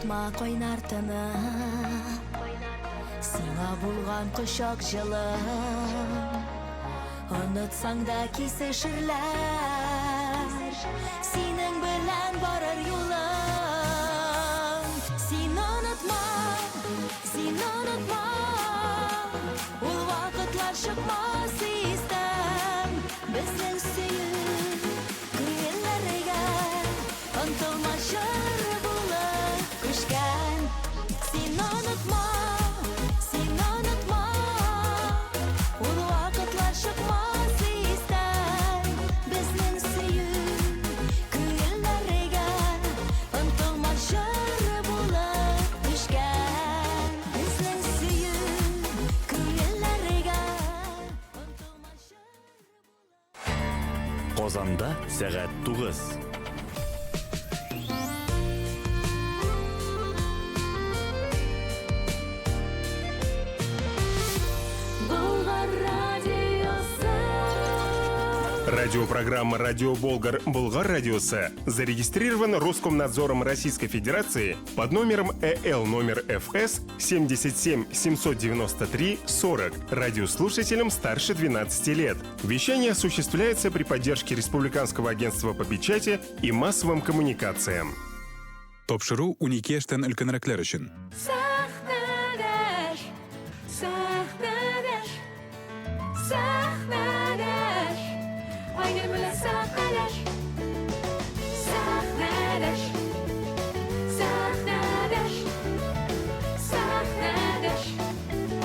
Unutma koynar tını Sina bulgan kuşak жылы Unutsang da kesişirler Senin bilen barır yolun Sen unutma Ul vakitlar çıkmaz istem Bizden süyün Kıyınlarıga Untulmaşır bulup kuşken Sen unutma Ul vakitlar çıkmaz istem Bizden süyün Kıyınlarıga Untulmaşır bulup kuşken Bizden süyün Kıyınlarıga Untulmaşır Qozonda saat 9. Bulgar радиосы Радиопрограмма «Радио Болгар» Булгар радиосы зарегистрирована Роскомнадзором Российской Федерации под номером ЭЛ номер ФС 77 793 40 радиослушателям старше 12 лет. Вещание осуществляется при поддержке Республиканского агентства по печати и массовым коммуникациям. Топшыруу 12 яштан үлкенрәкләр өчен. Сахнадаш Aynen böyle sahnadaş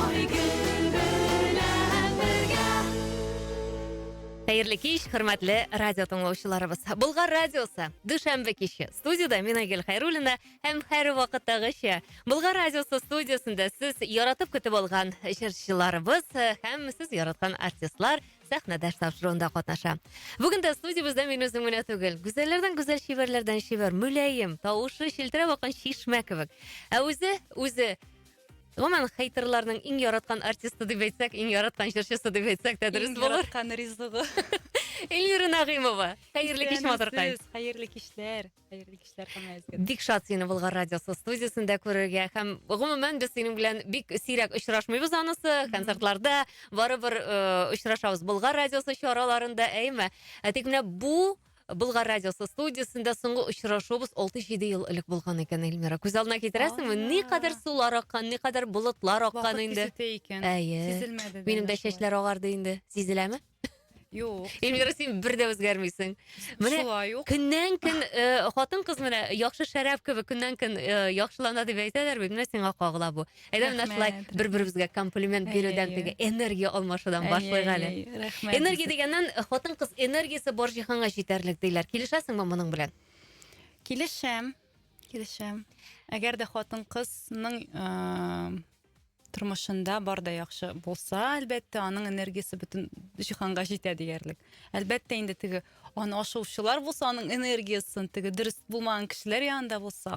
Aygün bilen birga Xayrli kech, hurmatli radio tinglovchilarimiz. Bulg'or radiosi dushanba kechi studiyada men Aygul Xayrulina ham har vaqtdag'icha Bulg'or radiosi studiyasida siz yaratib kutib olgan ijrochilarimiz ham siz yaratgan artistlar sahnada topshiruvida qatnashadi. Bugun da studiyamizda men o'zim bilan tugul, go'zallardan go'zal, shivirlardan shiver, mulayim, tovushi shiltirab oqqan shishma kibik. O'zi Roman hayterlarning eng yaratgan artisti deb aytsak, eng yaratgan shirchisi deb aytsak da durust bo'lar. Yaratgan rizqi. Elmira Nag'imova. Xayrli kech motorqay. Xayrli kishlar hammangizga. Big shot seni Bulg'or radiosi studiyasida ko'rishga ham umuman biz sening bilan big siyrak uchrashmaymiz anisi konsertlarda baribir uchrashamiz Bulg'or radiosi choralarında ayma. Tekna bu Bulg'or radiosi studiyasida so'nggi uchrashuvimiz 6-7 yil ilk bo'lgan ekan Elmira. Ko'z oldina keltirasizmi? Ne qadar suvlar oqqan, ne qadar bulutlar oqqan endi. Sezilmadi. Mening de shashlar og'ardi endi. Sezilammi? Yo'q. Elmira sen birda o'zgarmaysan. Mana kundan kun xotin qiz mana yaxshi sharaf kabi kundan kun yaxshilanadi deb aytadilar. Mana senga qo'g'ilab bu. Aydan shulay bir-birimizga kompliment beruvdan tega energiya olmashidan boshlaygali. Rahmat. Energiya degandan xotin qiz energiyasi bor jihonga yetarlik deylar. Kelishasizmi buning bilan? Kelisham. Agarda xotin qizning turmushunda borda yaxshi bo'lsa, albatta uning energiyasi butun jihonga yetadi deyarlik. Albatta endi tigi onu oshuvchilar bo'lsa, uning energiyasi tigi durust bo'lmagan kishilar yonida bo'lsa,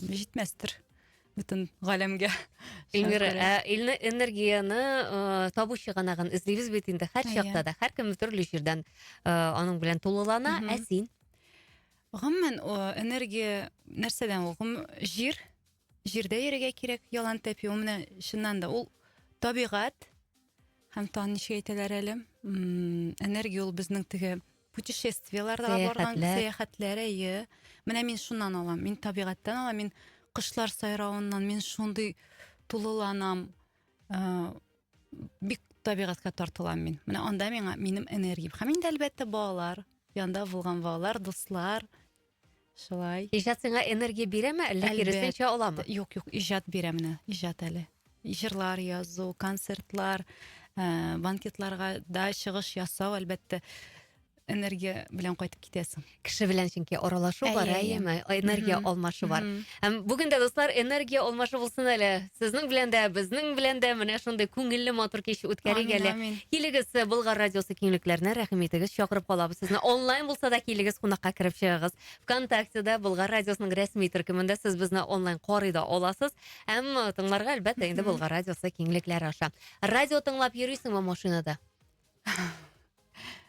yetmasdir butun olamga. Elmira, energiyani tobushi qanaqani izlaymiz bet endi har yoqda, har kim turli yerdan uning bilan to'lolana, asin. G'amman energiya narsadan o'g'im Jirde yerga kerak, yalan tepiyor. Mine şundan da ol tabiat hem tanışık aytalar elim. Enerji ol bizning tigi putешествияларда барган сәяхәтләре. Менә мин шуннан алам, мин табигатьтан алам, мин кышлар сайравыннан мин шундый тулыланам. Бик табигатька тартылам мин. Менә анда миңа минем энергиям. Һәм инде әлбәттә балалар, янда булган балалар, дуслар. Шулай. Ижат сиңа энергия бирәме, әллә киресенчә аламы? Юк, ижат бирәм, ижат әле. Җырлар язу, концертлар, банкетларга да чыгыш ясау, әлбәттә энергия белән кайтып китәсең. Кеше белән чөнки аралашу бар, әйеме? Энергия алмашу бар. Һәм бүген дә дуслар, энергия алмашу булсын әле. Сезнең белән дә, безнең белән дә менә шундый күңелле матур кич үткәрик әле. Килегез Булгар радиосы киңлекләренә, рәхим итегез, чакырып калабыз сезне. Онлайн булса да килегез, кунакка кирип чыгыгыз. ВКонтактеда Булгар радиосының рәсми төркемендә сез безне онлайн карый да аласыз. Һәм тыңларга әлбәттә инде Булгар радиосы киңлекләре аша. Радио тыңлап йөрисеңме машинада?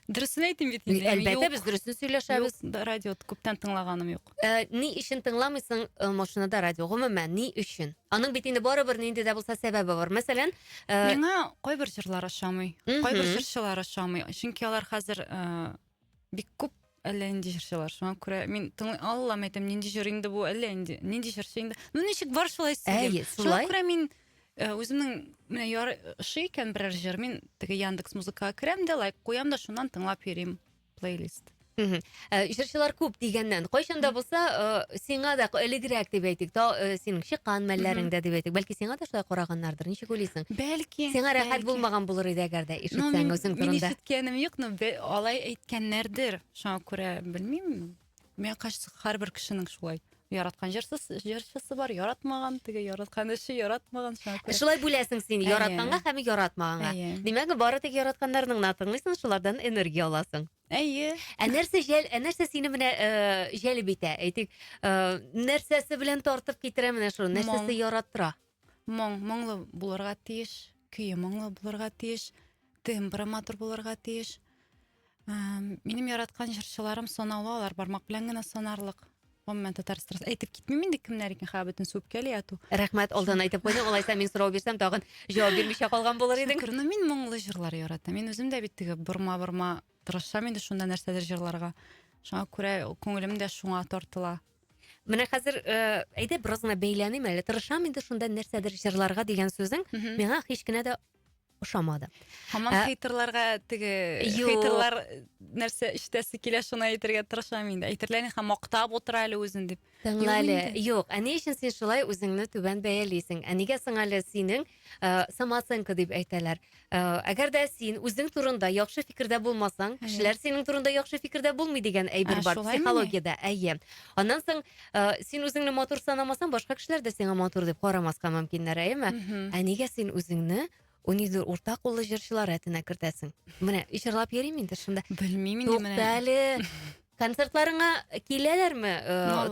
Дөресен әйтим бит инде. Әлбәттә, без дөресен сөйләшәбез. Радио күптән тыңлаганым юк. Ни өчен тыңламыйсың машинада радио? Гомумән, ни өчен? Аның бит инде барыбер нинди дә булса сәбәбе бар. Мәсәлән, Миңа кайбер җырлар ошамый. Кайбер Мгм. җырчылар ошамый. Чөнки алар хәзер бик күп әллә инде җырчылар. Шуңа күрә мин Аллам әйтәм, нинди җыр инде бу, әллә инде нинди җырчы инде. Ну ничек бар шулай сөйлим. Әйе, Шуңа шулай. күрә мин үземнең менә ярышы икән берәр җыр, мин теге Яндекс Музыкага керәм дә лайк куям да шуннан тыңлап йөрим. Плейлист. җырчылар күп дигәннән, кайчанда булса сиңа да элегрәк дип әйтик, синең чыккан мәлләреңдә дип әйтик. Бәлки сиңа да шулай караганнардыр. Ничек уйлыйсың? Бәлки. Сиңа рәхәт бәлки. булмаган булыр иде әгәр дә Ну, ишетсәң үзең мин турында. ишеткәнем юк, но алай әйткәннәрдер. Шуңа күрә белмим. Миңа кажется, һәрбер кешенең шулай яраткан җырчысы бар, яратмаган, теге яраткан эше яратмаган. Шуңа күрә. Шулай бүләсең син Әйе. яратканга һәм яратмаганга. Әйе. Димәк, бары тик яратканнарның тыңлыйсың, шулардан энергия аласың. Әйе. Нәрсә сине менә җәлеп итә? Әйтик, нәрсәсе белән тартып китерә менә шуны? Нәрсәсе яраттыра? Моңлы булырга тиеш, көе моңлы булырга тиеш, тембры матур булырга тиеш. Минем яраткан җырчыларым санаулы, алар бармак белән генә санарлык. Гомумән Татарстан әйтеп китмим инде кемнәр икән хәбәтен сүпкәли яту. Рәхмәт, алдан әйтеп куйдың. Алайса мин сорау бирсәм, тагын җавап бирмичә калган булыр идең. Шөкер, мин моңлы җырлар яратам. Мин үзем дә бит теге борма тырышам инде шунда нәрсәдер җырларга. Шуңа күрә күңелем дә шуңа тартыла. Менә хәзер әйдә бераз гына бәйләним әле. Тырышам инде шунда нәрсәдер җырларга дигән сүзең миңа һич кенә дә ошамады. Һаман хейтерларга теге хейтерлар нәрсә иштәсе килә шуны әйтергә тырышам инде. Әйтерләрне һәм мактап утыра әле үзен дип. Тыңла әле. Юк, әни өчен син шулай үзеңне түбән бәялисең. Әнигә соң әле синең самооценка дип әйтәләр. Әгәр дә син үзең турында яхшы фикердә булмасаң, кешеләр синең турында яхшы фикердә булмый дигән әйбер бар психологиядә. Әйе. Аннан соң син үзеңне матур санамасаң, башка кешеләр дә сиңа матур дип карамаска мөмкиннәр, әйеме? Әнигә син үзеңне униздер уртак куллы җырчылар рәтенә кертәсең. Менә җырлап йөрим инде шунда. Белмим инде менә. Туктале. Концертларыңа киләләрме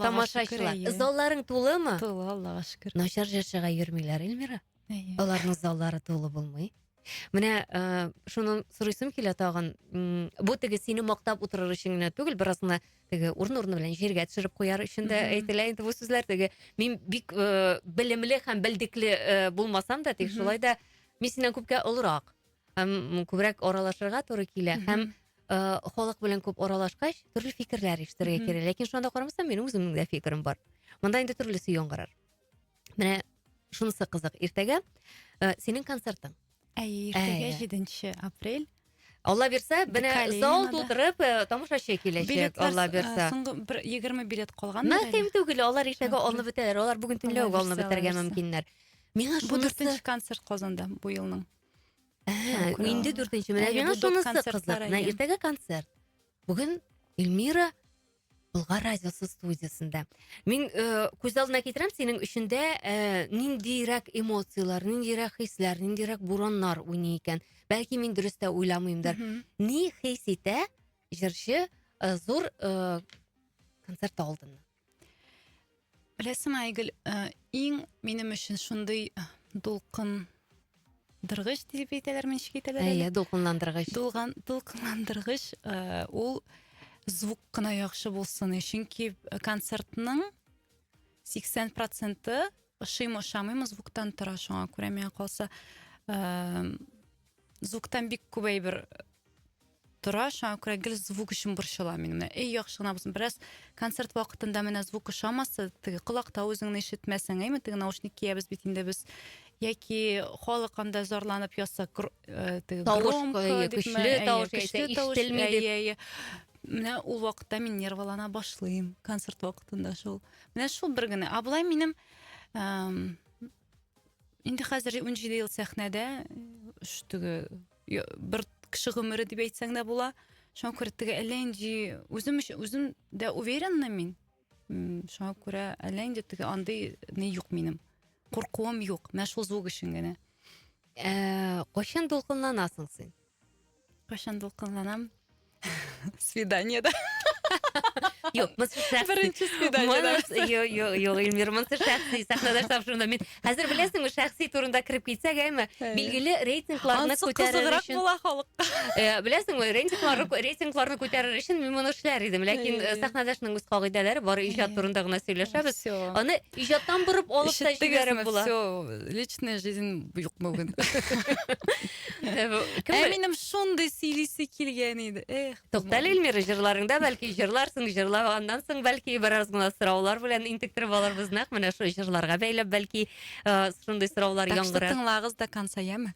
тамашачылар? Залларың тулымы? Тулы, Аллага шөкер. Начар җырчыга йөрмиләр, Эльмира. Әйе. Аларның заллары тулы булмый. Менә шуны сорыйсым килә тагын. Бу теге сине мактап утырыр өчен генә түгел, бераз гына теге урын белән җиргә төшереп куяр өчен дә әйтелә инде бу сүзләр. Теге мин бик белемле һәм белдекле булмасам да, тик шулай да мин синнән күпкә олырак. Һәм күбрәк аралашырга туры килә. Һәм халык белән күп аралашкач, төрле фикерләр ишетергә кирәк. Ләкин шунда карамасам, минем үземнең дә фикерем бар. Монда инде төрлесе яңгырар. Менә шунысы кызык. Иртәгә синең концертың. Әйе, иртәгә 7 апрель. Алла бирсә, менә зал Калининада. тутырып, тамашачы киләчәк, Алла бирсә. Соңгы 20 билет калган. Мөһим түгел, алар иртәгә алынып бетәләр. Алар бүген төнлә үк Алла алынып бирсә, бетәргә Алла бирсә. мөмкиннәр. Миңа Бу шунысы 4нче концерт Казанда бу елның. инде 4нче. Менә Әйе, миңа бу дүрт шунысы концертлар, кызык. Менә әйе. иртәгә концерт. Бүген Эльмира Болгар радиосы студиясында. Мин күз алдына китерәм, синең эчендә ниндирәк эмоциялар, ниндирәк хисләр, ниндирәк бураннар уйный икән. Бәлки мин дөрес тә уйламыймдыр. Ни хис итә җырчы зур концерт алдында? Беләсең, Айгөл, иң минем өчен шундый дулкындыргыч дип әйтәләр, ничек әйтәләр? Әйе, дулкынландыргыч. Дулкынландыргыч ул звук кына яхшы булсын. Чөнки концертның 80% ошамыймы звуктан тора. Шуңа күрә миңа калса звуктан бик күп әйбер тора. Шуңа күрә гел звук өчен борчыла минем. Яхшы гына булсын. Бераз концерт вакытында менә звук ошамаса, теге колакта үзеңне ишетмәсәң, әйме, теге наушник киябез бит инде без. Яки халык анда зарланып ятса, теге громко, көчле тавыш, ишетелми дип. Менә ул вакытта мин нервлана башлыйм, концерт вакытында шул. Менә шул бер генә. Абылай минем инде хәзер 17 ел сәхнәдә, теге бер кеше гомере дип әйтсәң дә була. Шуңа күрә теге әллә инде үзем дә уверенна мин. Шуңа күрә әллә инде теге андый не юк минем. Куркуым юк. Менә шул звук өчен генә. Кайчан дулкынланасың син? Кайчан дулкынланам? Свиданиедә. Yok, mısır şahsi. Birinchi swidaniyadan. Yok, Elmira, mısır şahsi sahnadosh topshiruvda men. Hozir bilasizmi, shaxsiy turida kirib ketsak, aymi? Belgili reytinglarni Ansı ko'tarish qiziqroq uchun. bo'la xalq. Bilasizmi, reytinglarni ko'tarish uchun men buni ishlar edim, lekin sahnadashning o'z qoidalari bor, ijod turindagina söylashamiz. Всё. Uni ijoddan burib olib tashlab bo'ladi. Все, личная жизнь yo'q bugun. Kim Eminim shunday siylisi kelgan edi. To'xtali Elmira, jırlaringda balki jırlarsың, jırlagandan so'ng balki bir ozgina so'rovlar bilan intiktirib olarmiz. Naq mana shu jırlarga baylab balki shunday so'rovlar Так что yong'iradi. тыңлагыз до конца, яме?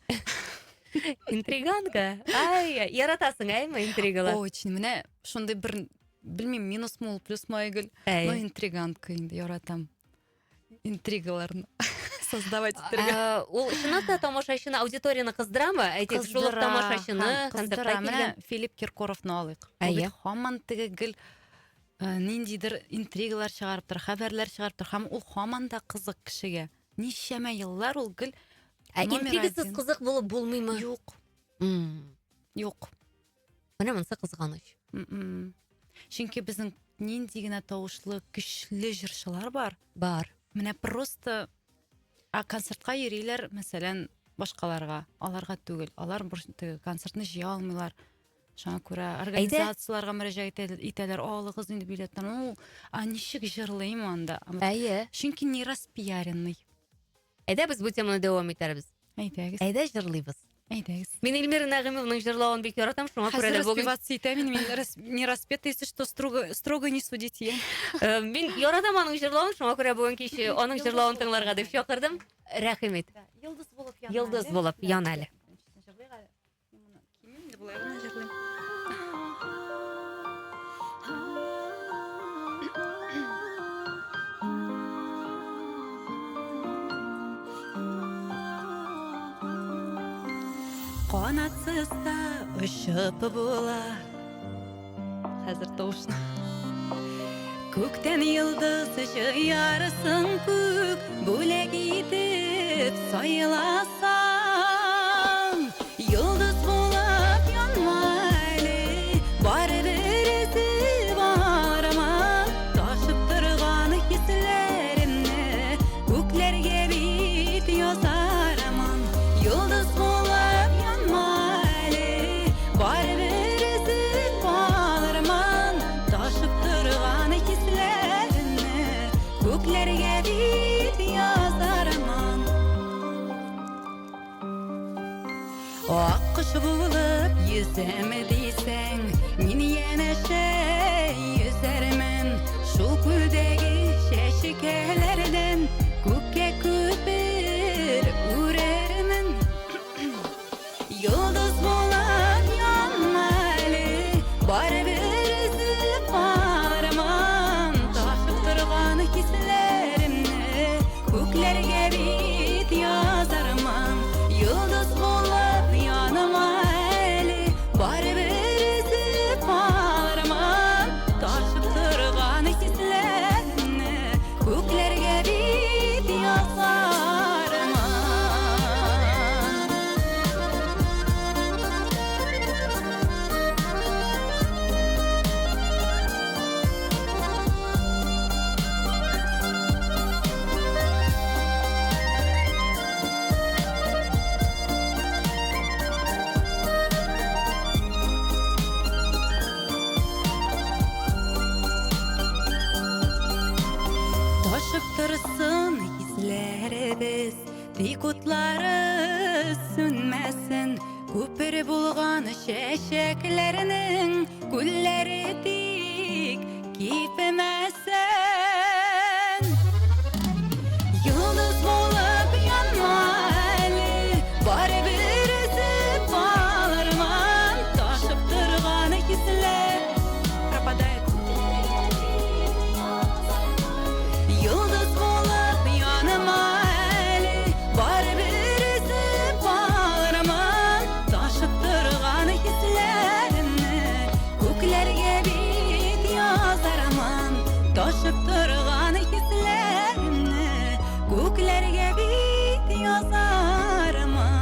Intriganka. Ay, yaratасың, aymi intrigalar? Очень. Менә шундай бер bilmem minus mu plus mu aygıl. Ey. Но интриганка инде яратам. Интригаларны создавать иттерге. Ул шуната тамашачыны, аудиторияны кыздырамы? Әйтик, шулык тамашачыны концертка Менә килгән. Филипп Киркоровны алыйк. Әйе. Ул һаман теге гел ниндидер интригалар чыгарыптыр, хәбәрләр чыгарыптыр. Һәм ул һаман да кызык кешегә. Ничәмә еллар ул гел Интригасыз кызык булып булмыймы? юк, юк. Менә монсы кызганыч. Чөнки безнең нинди генә тавышлы, көчле җырчылар бар. Бар. Менә просто концертка йөриләр, мәсәлән, башкаларга, аларга түгел. Алар концертны җыя алмыйлар. Шуңа күрә организацияларга мөрәҗәгать итәләр. Алыгыз инде билеттан. Ул ничек җырлыйм анда? Әйе. Чөнки не распиаренный. Әйдә без бу теманы дәвам итәрбез. Әйдәгез. Әйдә җырлыйбыз. Әйдәгез. Мен Эльмира Нәгыймовның җырлавын бик яратам, шуңа күрә дә бүген распеваться итәм, мин не распета, если что, строго не судите. Мин яратам аның җырлавын, шуңа күрә бүген кич аның җырлавын тыңларга дип чакырдым. Рәхимет. Йолдыз булып ян әле. Канатсыз да ұшып була. Хәзер тавышны. Күктән йылдыз җыярсың күк, бүләк итеп сайласаң. Йылдыз булып янма әле, барыбер эзе барма. Ташып торган хисләремне күкләргә бит язармын. Йылдыз булып янма әле, барыбер эзе барман. Ташып торган хисләремне күкләргә бит язармын. Аккош булып yüzәм дисәң, мин янәшә yüзәрмен. Шул күлдәге чәчкәләрдән күккә күпер үрәрмен. Йолдыз булып янма әле, барыбер эзе барман. Ташып торган хисләремне күкләргә бит язармын. Йолдыз булып янма әле, барыбер эзе барман. Ташып торган хисләремне күкләргә бит язармын. Ташып торсын хисләребез, тик утлары сүнмәсен. Күпер булган чәчәкләрнең күлләре тик кипмәсен. Йолдыз булып янма әле, барыбер эзе барман. Ташып торган хисләр пропадает. Йолдыз булып янма әле, барыбер эзе барман. Ташып торган хисләремне күкләргә бит язармын. Ташып торган хисләремне күкләргә бит язармын.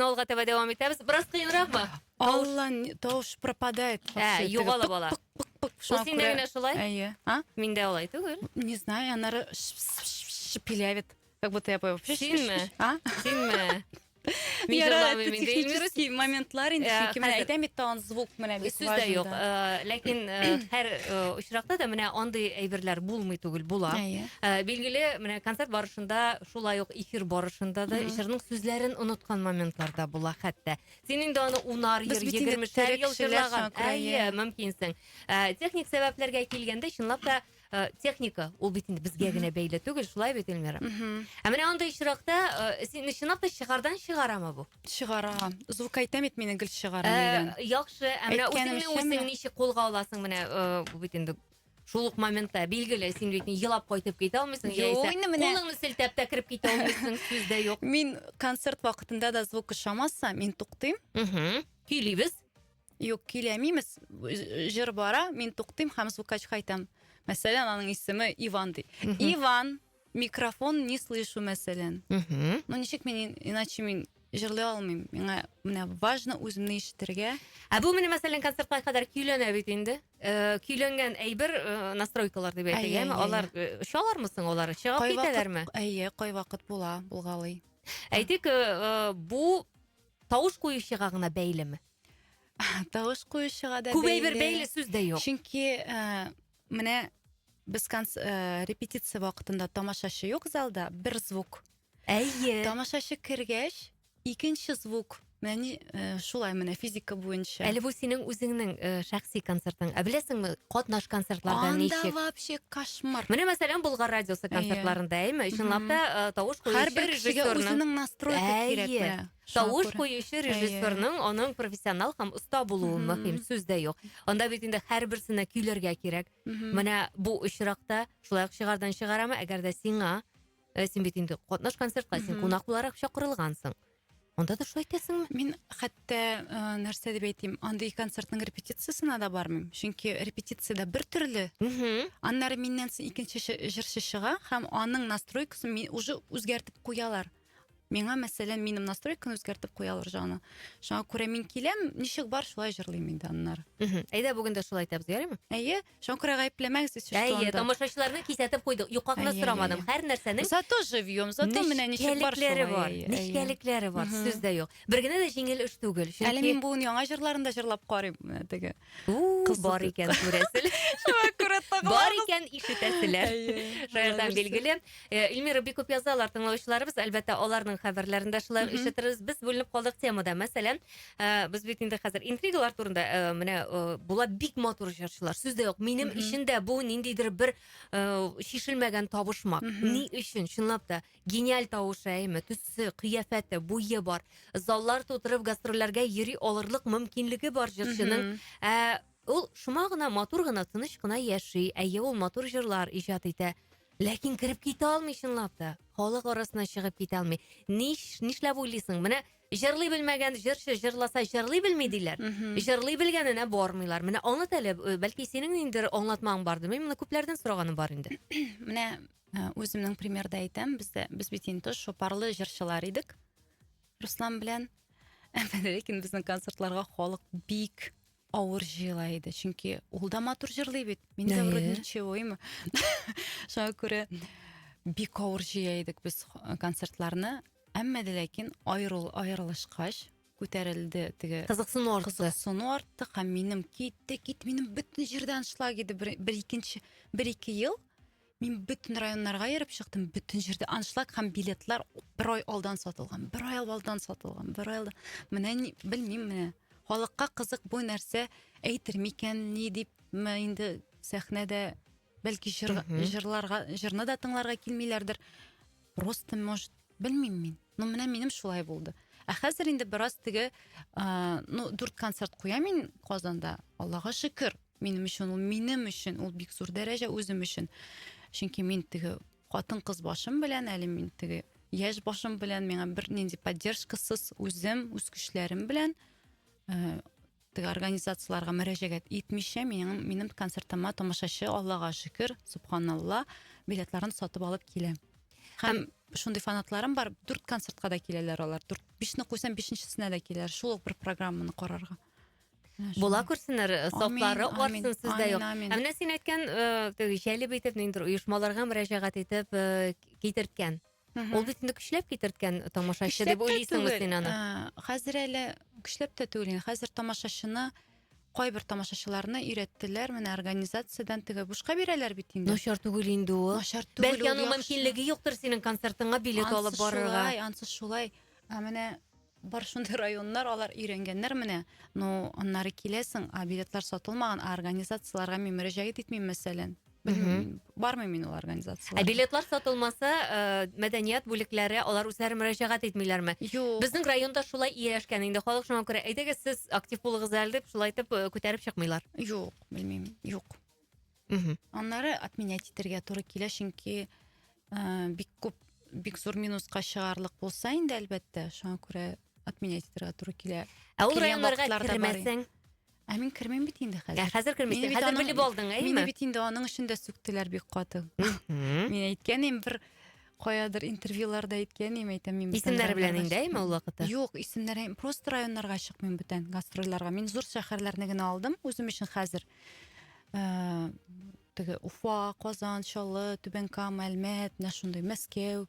алга таба дәвам итәбез. Бераз кыенракмы? Алла, тауыш пропадает. вообще. Югала бала. Пык-пык-пык. Ул Шуңа синдә күрә- генә шулай? Әйе. А? Миндә алай түгел. Не знаю, анары пилявит. Как будто я пою. Синме? А? Синме? Мин Яра, җырламыйм это инде. Илмирус технический моментлар инде. Чөнки менә хәзер- әйтәм бит тагын звук менә бит Сүз дә юк. Ләкин һәр очракта да менә андый әйберләр булмый түгел, була. Әйе. Билгеле, менә концерт барышында, шулай ук эфир барышында да җырның сүзләрен оныткан моментлар да була хәтта. Син инде аны унар Без ел, бит инде 20 ел кешеләр җырлаган. шуңа күрә, Әйе, мөмкинсең. Техник сәбәпләргә килгәндә, чынлап та техника ул бит инде безгә генә бәйле түгел, шулай бит Эльмира. Менә андый очракта син чынлап та чыгардан чыгарамы бу? Чыгара. Звук әйтәм бит мине гел чыгара. Яхшы, менә Әйткәнем үзеңне эшләмә. үзең ничек колга аласың менә бу бит инде шул ук моментта билгеле син бит елап кайтып китә алмыйсың, Юк, инде менә- кулыңны селтәп тә кирип китә алмыйсың, сүз дә юк. Мин концерт вакытында да звук ышамаса, мин туктыйм. Көйлибез. Юк, киләмимез. Җыр бара, мин туктыйм һәм звукачка әйтәм. Мәсәлән, аның исеме Иван ди. Иван, микрофон не слышу мәсәлән. Ну ничек мин иначе мин җырлый алмыйм. Миңа менә важно үземне ишетергә. Бу менә мәсәлән концертка кадәр көйләнә бит инде. Көйләнгән әйбер настройкалар дип Әйе, әйтәгән. әйе. Алар шалармысың алар? Чыгып китәләрме? Әйе, кай вакыт була, булгалый. Әйтик, бу тавыш куючыга гына бәйлеме? Тавыш куючыга да Күп әйбер бәйле сүз дә юк. Чөнки менә без репетиция вакытында тамашачы юк залда, бер звук. Әйе. Тамашачы кергәч, икенче звук. Менә шулай менә физика буенча. Әле бу синең үзеңнең шәхси концертың. Беләсеңме, катнаш концертларда Анда ничек? вообще кошмар. Менә мәсәлән, Болгар радиосы концертларында, әйме, чынлап та тавыш Һәрбер куючы кешегә режиссерның үзенең настройка кирәк Әйе. менә. Шуңа Тавыш күрә. куючы режиссерның аның профессионал һәм оста булуы мөһим, сүз дә юк. Анда бит инде һәрберсенә көйләргә кирәк. Менә бу очракта шулай ук чыгардан чыгарамы, әгәр дә сиңа син бит инде катнаш концертка син кунак буларак чакырылгансың. Анда да шулай итәсеңме? Мин хәтта нәрсә дип әйтим, андый концертның репетициясына да бармыйм. Чөнки репетициядә бер төрле. Аннары миннән соң икенче җырчы чыга һәм аның настройкасын уже үзгәртеп куялар. Миңа мәсәлән минем настройканы үзгәртеп куялар җаны. Шуңа күрә мин киләм, ничек бар шулай җырлыйм инде аннары. Әйдә бүген дә шулай итәбез, ярыймы? Әйе, шуңа күрә гаепләмәгез сез Әйе, тамашачыларны кисәтеп куйдык. Юкка гына Әйе, сорамадым. әйе. Һәр нәрсәнең Зато живем, зато менә ничек бар нечкәлекләре бар. шулай. Нечкәлекләре бар, сүз дә юк. Бер генә дә җиңел эш түгел. Әле мин буын яңа җырларында җырлап карыйм менә теге. Кыз бар икән күрәсел. Шуңа күрә Бар икән ишетәселәр. Әйе. Шаярдан билгеле. Эльмира бик күп язалар тыңлаучыларыбыз, әлбәттә аларның хәбәрләрендә шулай ишеттербез. Без бүленеп калдык темада. Мәсәлән, без бит инде хәзер интригалар турында менә була бик матур җырчылар. Сүз дә юк. Минем өчен дә бу ниндидер бер шишелмәгән табышмак. Ни өчен? Чынлап та гениаль тавышы, әйме, төсе, кыяфәте, буе бар. Заллар тутырып гастрольләргә йөри алырлык мөмкинлеге бар җырчының. Ул шума гына матур гына, тыныч кына яши. Әйе, ул матур җырлар иҗат итә. Ләкин кирип китә алмый чынлап та. Халык арасына чыгып китә алмый. Нишләп уйлыйсың? Менә җырлый белмәгән җырчы җырласа җырлый белми диләр. Җырлый белгәненә бармыйлар. Менә аңлат әле, бәлки синең ниндидер аңлатмаң бардыр. Мин моны күпләрдән сораганым бар инде. Менә үземнең примерда әйтәм, без бит инде шопарлы җырчылар идек. Руслан белән. Ләкин безнең концертларга халык бик авыр җыела иде. Чөнки ул да матур җырлый бит. Мин дә вроде ничегоймы. Шуңа күрә бик авыр җыя идек без концертларны. Әмма дә ләкин аерылышкач күтәрелде теге Кызыксыну артты. Кызыксыну артты һәм минем китте, минем бөтен җирдән шлаг иде. Бер-ике ел мин бөтен районнарга йөреп чыктым. Бөтен җирдә аншлаг һәм билетлар бер ай алдан сатылган. Бер ай алдан. Менә белмим менә. Халыкка кызык бу нәрсә әйтер микән, ни дип инде сәхнәдә бәлки җырларга да тыңларга килмиләрдер. Просто может белмим мин. Ну менә минем шулай булды. Хәзер инде бераз теге 4 концерт куя мин Казанда. Аллага шөкер. Минем өчен ул бик зур дәрәҗә үзем өчен. Чөнки мин теге хатын-кыз башым белән, әле мин теге яшь башым белән миңа бер нинди поддержкасыз үзем, үз көчләрем белән теге организацияларга мөрәҗәгать итмичә минем концертыма тамашачы Аллага шөкер, субханалла, билетларын сатып алып килә. Һәм шундый фанатларым бар. 4 концертка да киләләр алар. 5-не куйсам 5-нчесенә дә киләләр. Шул ук бер программаны карарга. Була күрсеннәр, сафлары Амин, арсын сездә юк. амин, амин. Ә менә син әйткән, җәлеп итеп ниндер оешмаларга мөрәҗәгать итеп китерткән. Ул бит инде көчләп китерткән тамашачы дип уйлыйсыңмы син аны? Хәзер әле көчләп тә түгел. Хәзер тамашачыны кайбер тамашачыларны өйрәттеләр. Менә организациядән теге бушка бирәләр бит инде. Начар түгел инде ул. Начар түгел, Бәлки ул аның яхшы. мөмкинлеге юктыр синең концертыңа билет алып барырга. Ансыз шулай. Менә бар шундый районнар, алар өйрәнгәннәр менә. Ну, аннары киләсең, билетлар сатылмаган, организацияларга мин мөрәҗәгать итмим мәсәлән. Белмим, бармы мин ул организацияларга. Билетлар сатылмаса, мәдәният бүлекләре алар үзләре мөрәҗәгать итмиләрме? Юк. Безнең районда шулай ияләшкән инде. Халык шуңа күрә әйдәгез сез актив булыгыз әле дип шулай итеп күтәреп чыкмыйлар. Юк, белмим, юк. Аннары отменять итәргә туры килә, чөнки бик күп, бик зур минуска чыгарлык булса инде әлбәттә, шуңа күрә отменять итәргә туры килә. Ә ул Килгән районнарга вакытларда кермәсәң, Мин кермим бит инде хәзер. хәзер кермисең. Мине бит Хәзер аның- белеп алдың, Мине әйме? бит инде аның өчен дә сүктеләр бик каты. Мин әйткәнем бер каядыр интервьюларда әйткәнем, әйтәм мин. Исемнәре белән инде әйме ул вакытта? Юк, исемнәре просто районнарга чыкмыйм бүтән гастрольләргә. Мин зур шәһәрләрне генә алдым үзем өчен хәзер. Теге Уфа, Казан, Чаллы, Түбән Кама, Әлмәт, менә шундый Мәскәү,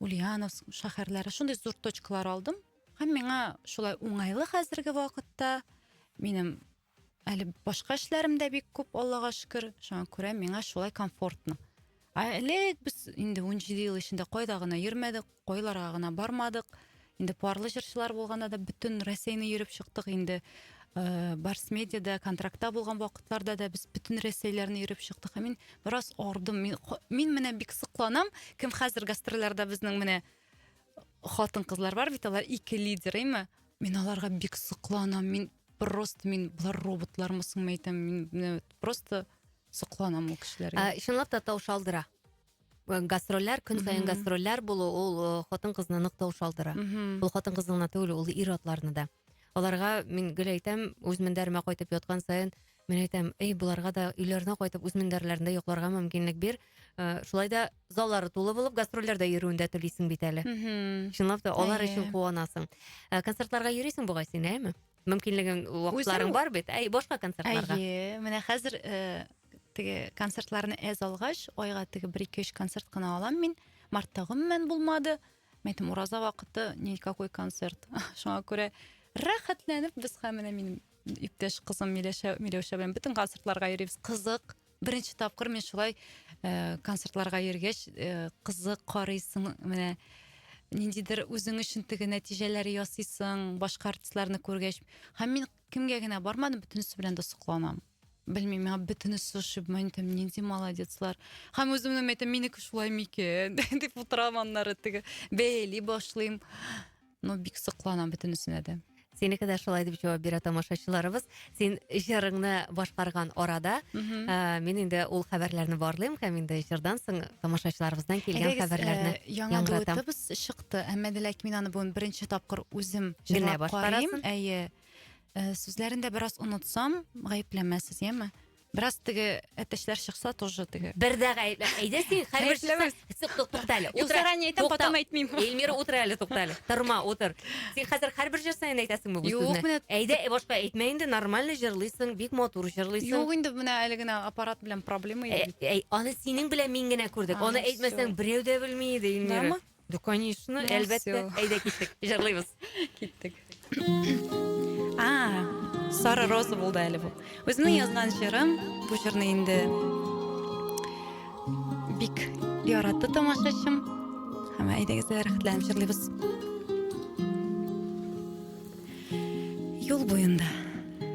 Ульяновск шәһәрләре, шундый зур точкалар алдым. Һәм миңа шулай уңайлы хәзерге вакытта. Минем әле башка эшләрем дә бик күп, Аллага шөкер. Шуңа күрә миңа шулай комфортно. Әле без инде 17 ел эчендә кайда гына йөрмәдек, кайларга гына бармадык. Инде парлы җырчылар булганда да бүтән Россияны йөреп чыктык инде. Барс медиада контрактта булган вакытларда да без бүтән Россияләрне йөреп чыктык. Мин бераз ардым. Мин менә бик сыкланам. Кем хәзер гастрольләрдә безнең менә хатын-кызлар бар бит, алар 2 лидер, әйме? Мин аларга бик сыкланам. Мин булар роботлармы соң әйтәм. Мин просто сыкланам ул кешеләргә. Чынлап та тау шалдыра. Гастрольләр, көн сайын гастрольләр булу, ул хатын-кызны нык тау шалдыра. Ул хатын-кызны түгел, ул ир-атларны да. Аларга мин гел әйтәм, үз мендәремә кайтып яткан сайын, мин әйтәм, буларга да өйләренә кайтып үз мендәрләрендә йокларга мөмкинлек бир. Шулай да заллары тулы булып, гастрольләрдә йөрүендә телисең бит әле. Чынлап та алар өчен куанасың. Концертларга йөрисең бугай син, әйме? Мөмкинлеген вакытларың бар бит. Башка концертларга. Менә хәзер теге концертларны әз алгач, айга теге 1-2-3 концерт кына алам мин. Мартта гомумән булмады. Мәйтем ураза вакыты никакой концерт. Шуңа күрә рәхәтләнеп без һәм минем иптәш кызым Миләүшә белән бүтән концертларга йөрибез. Кызык. Беренче тапкыр мин шулай концертларга йөргәч, кызык карыйсың, менә ниндидер үзең өчен теге нәтиҗәләр ясыйсың, башка артистларны күргәч. Һәм мин кемгә генә бармадым, бүтәнесе белән дә сокланам. Белмим, миңа бүтәнесе шып, мин әйтәм, нинди молодецлар. Һәм үземнең әйтәм, минеке шулай микән дип утырам аннары теге бәйли башлыйм. Но бик сокланам бүтәнесенә дә. Синеке дә шулай дип җавап бирә тамашачыларыбыз. Син җырыңны башкарган арада, мин инде ул хәбәрләрне барлыйм һәм инде җырдан соң тамашачыларыбыздан килгән хәбәрләрне яңа яңгыратам. дуэтыбыз чыкты. Әмма ләкин мин аны бүген беренче тапкыр үзем Генә җырлап карыйм. башкарасың? Сүзләрендә бераз онытсам, гаепләмәсез, яме? Бераз теге әтәчләр чыкса тоже теге. Бер дә гаеплә. Әйдә син һәрбер туктале. Юк, заранее әйтәм, потом әйтмим. Эльмира, утыр әле, туктале. Торма, утыр. Син хәзер һәрбер җыр саен әйтәсеңме бу Юк, сүзне? менә- Әйдә, башка әйтмә инде, нормально җырлыйсың, бик матур җырлыйсың. Юк, инде менә әле генә аппарат белән проблема иде. Аны синең белән мин генә күрдек. Аны әйтмәсәң всё. берәү дә белми иде, Эльмира. Дамы? Да, конечно, Ну, әлбәттә. всё. Әйдә киттек, җырлыйбыз. Киттек. Сары роза булды әле бу. Үземнең язган җырым, бу җырны инде бик яратты тамашачым. Һәм әйдәгез рәхәтләнеп җырлыйбыз. Юл буенда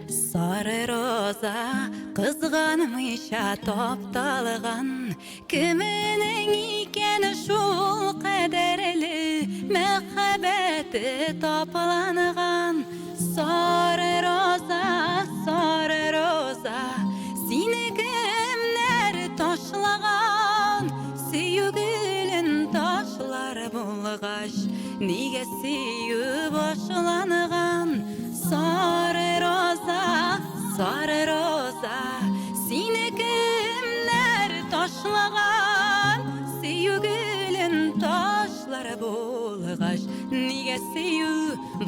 сары роза кызганмыйча тапталган, кеменең икән шул кадәрле мәхәббәте тапаланган. Сары роза, сине кемнәр ташлаган, сөю гөлен ташлар булгач, нигә сөю башланган? Сары роза, сине кемнәр ташлаган, сөю гөлен ташлар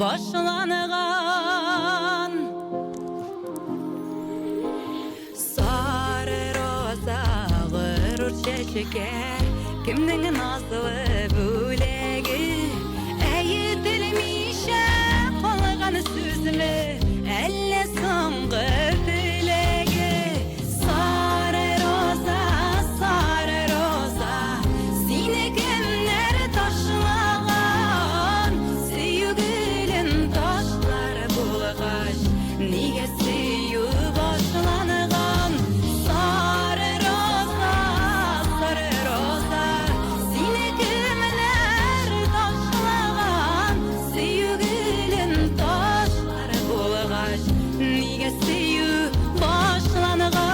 başlanğan Sarı roza gırır çeşike Kimden nazlı bülegi Eğitilmişe kolğan süzlü Elle soňgy dilegi Sarı roza Seni kimler taşlagan Süýgülin taşlar bulgaç Niye süýü başlanğan Sarı roza Seni kimler taşlagan Süýgülin taşlar bulgaç Niye süýü başlanğan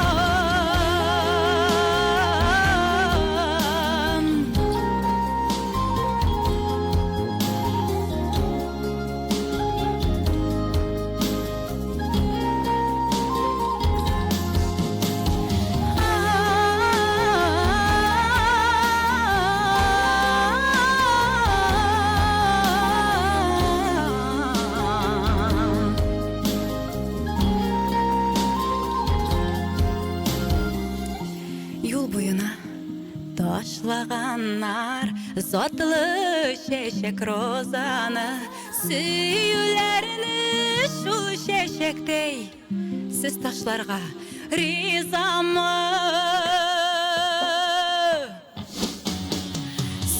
Yol boyuna taşlaganlar Zatlı şeşek rozanı Süýülerini şul şeşektey Siz taşlarga rizamı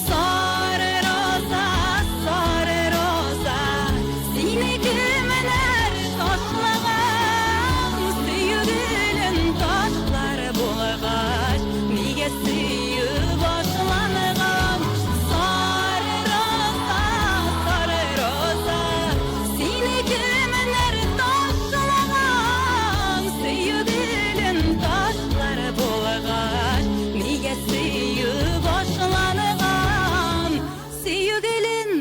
Sarı roza Seni kimler taşlagan Süýgülin taşlar bulgaç Niye süýü başlanğan Sarı roza Seni kimler taşlagan Süýgülin taşlar bulgaç Niye süýü başlanğan Süýgülin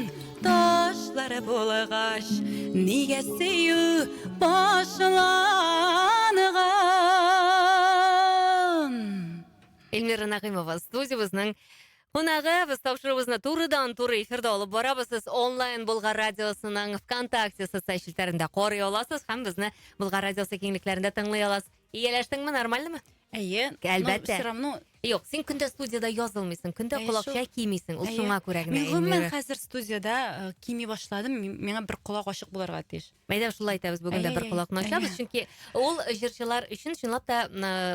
taşlar bulgaç Niye süýü başlanğan Эльмира Нағимова студиябызның қонағы. Біз тапшырыбызны турыдан-туры эфирде алып барабыз. Сіз онлайн Булгар радиосының ВКонтакте социаль челтәрендә карый аласыз һәм безне Булгар радиосы киңлекләрендә тыңлый аласыз. Ияләштеңме, нормальмы? Әйе, Әлбәттә. Сырамны Юк, син көндә студияда язылмыйсың, көндә кулакча кимисең. Ул шуңа күрә генә. Мен гомумән хәзер студияда кими башладым. Миңа бер кулак ачык булырга тиеш. Мәйдә шулай әйтәбез, бүген дә бер кулакны ачабыз, чөнки ул җырчылар өчен чынлап та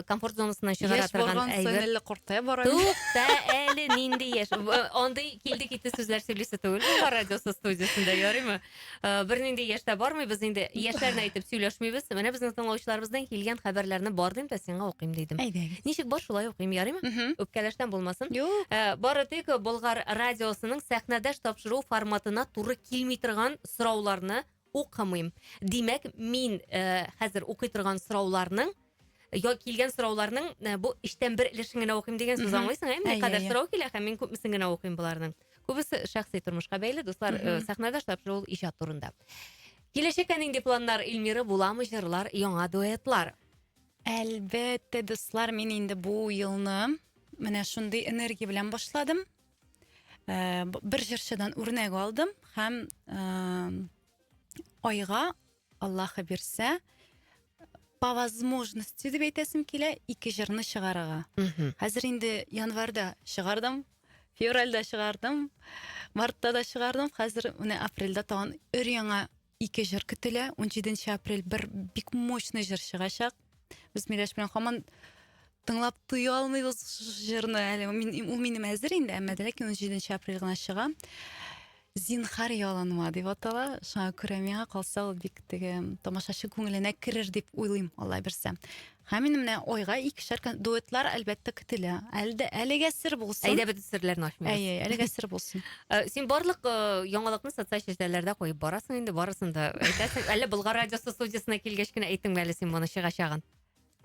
комфорт зонасыннан чыгара торган әйбер. Куртая бара. Тукта әле нинди яш. Андый килди китте сүзләр сөйлисе түгел. Булгар радиосы студиясында ярыймы? Бер нинди яшьтә бармый, без инде яшьләрне әйтеп сөйләшмибез. Менә безнең тыңлаучыларыбыздан килгән хәбәрләрне бар дим, сиңа укыйм дидем. Ничек бар, шулай укыйм, ярыймы? Үпкәләштән булмасын. Бары тик Булгар радиосының сәхнәдә тапшыру форматына туры килми торган сорауларны укымыйм. Димәк, мин хәзер укый торган сорауларның килгән сорауларның бу иштән бер өлешен генә укыйм дигән сүз аңлыйсың, әйме? Кадәр сорау килә һәм мин күпмесен генә укыйм буларның. Күбесе шәхси тормышка бәйле, дуслар, сәхнәдә тапшыру иҗат турында. Киләчәккә нинди планнар, Эльмира, буламы җырлар, яңа дуэтлар? Әлбәттә, дуслар, мин инде бу елны менә шундый энергия белән башладым. Бер җырчыдан үрнәк алдым һәм айга Аллаһы бирсә, по возможности дип әйтәсем килә, 2 җырны чыгарырга. Хәзер инде январьда чыгардым, февральдә чыгардым, мартта да чыгардым. Хәзер менә апрельдә тагын өр-яңа 2 җыр көтелә. 17 апрель бер бик мощный җыр чыгачак. Без Мираш белән һаман тыңлап туя алмыйбыз җырны әле. Ул минем әзер инде, әмма ләкин 17 апрель гына чыга. Зинһар яланма дип атала. Шуңа күрә миңа калса ул бик теге тамашачы күңеленә керер дип уйлыйм, Алла бирсә. Һәм минем менә айга 2 дуэтлар әлбәттә көтелә. Әлегә сер булсын. Әйдә бит серләрне ачмыйбыз. Әйе, әлегә сер булсын. Син барлык яңалыкны социаль челтәрләрдә куеп барасың инде, барысын да әйтәсең. Әле Булгар радиосы студиясына килгәч кенә әйттең әле син моны чыгачагын.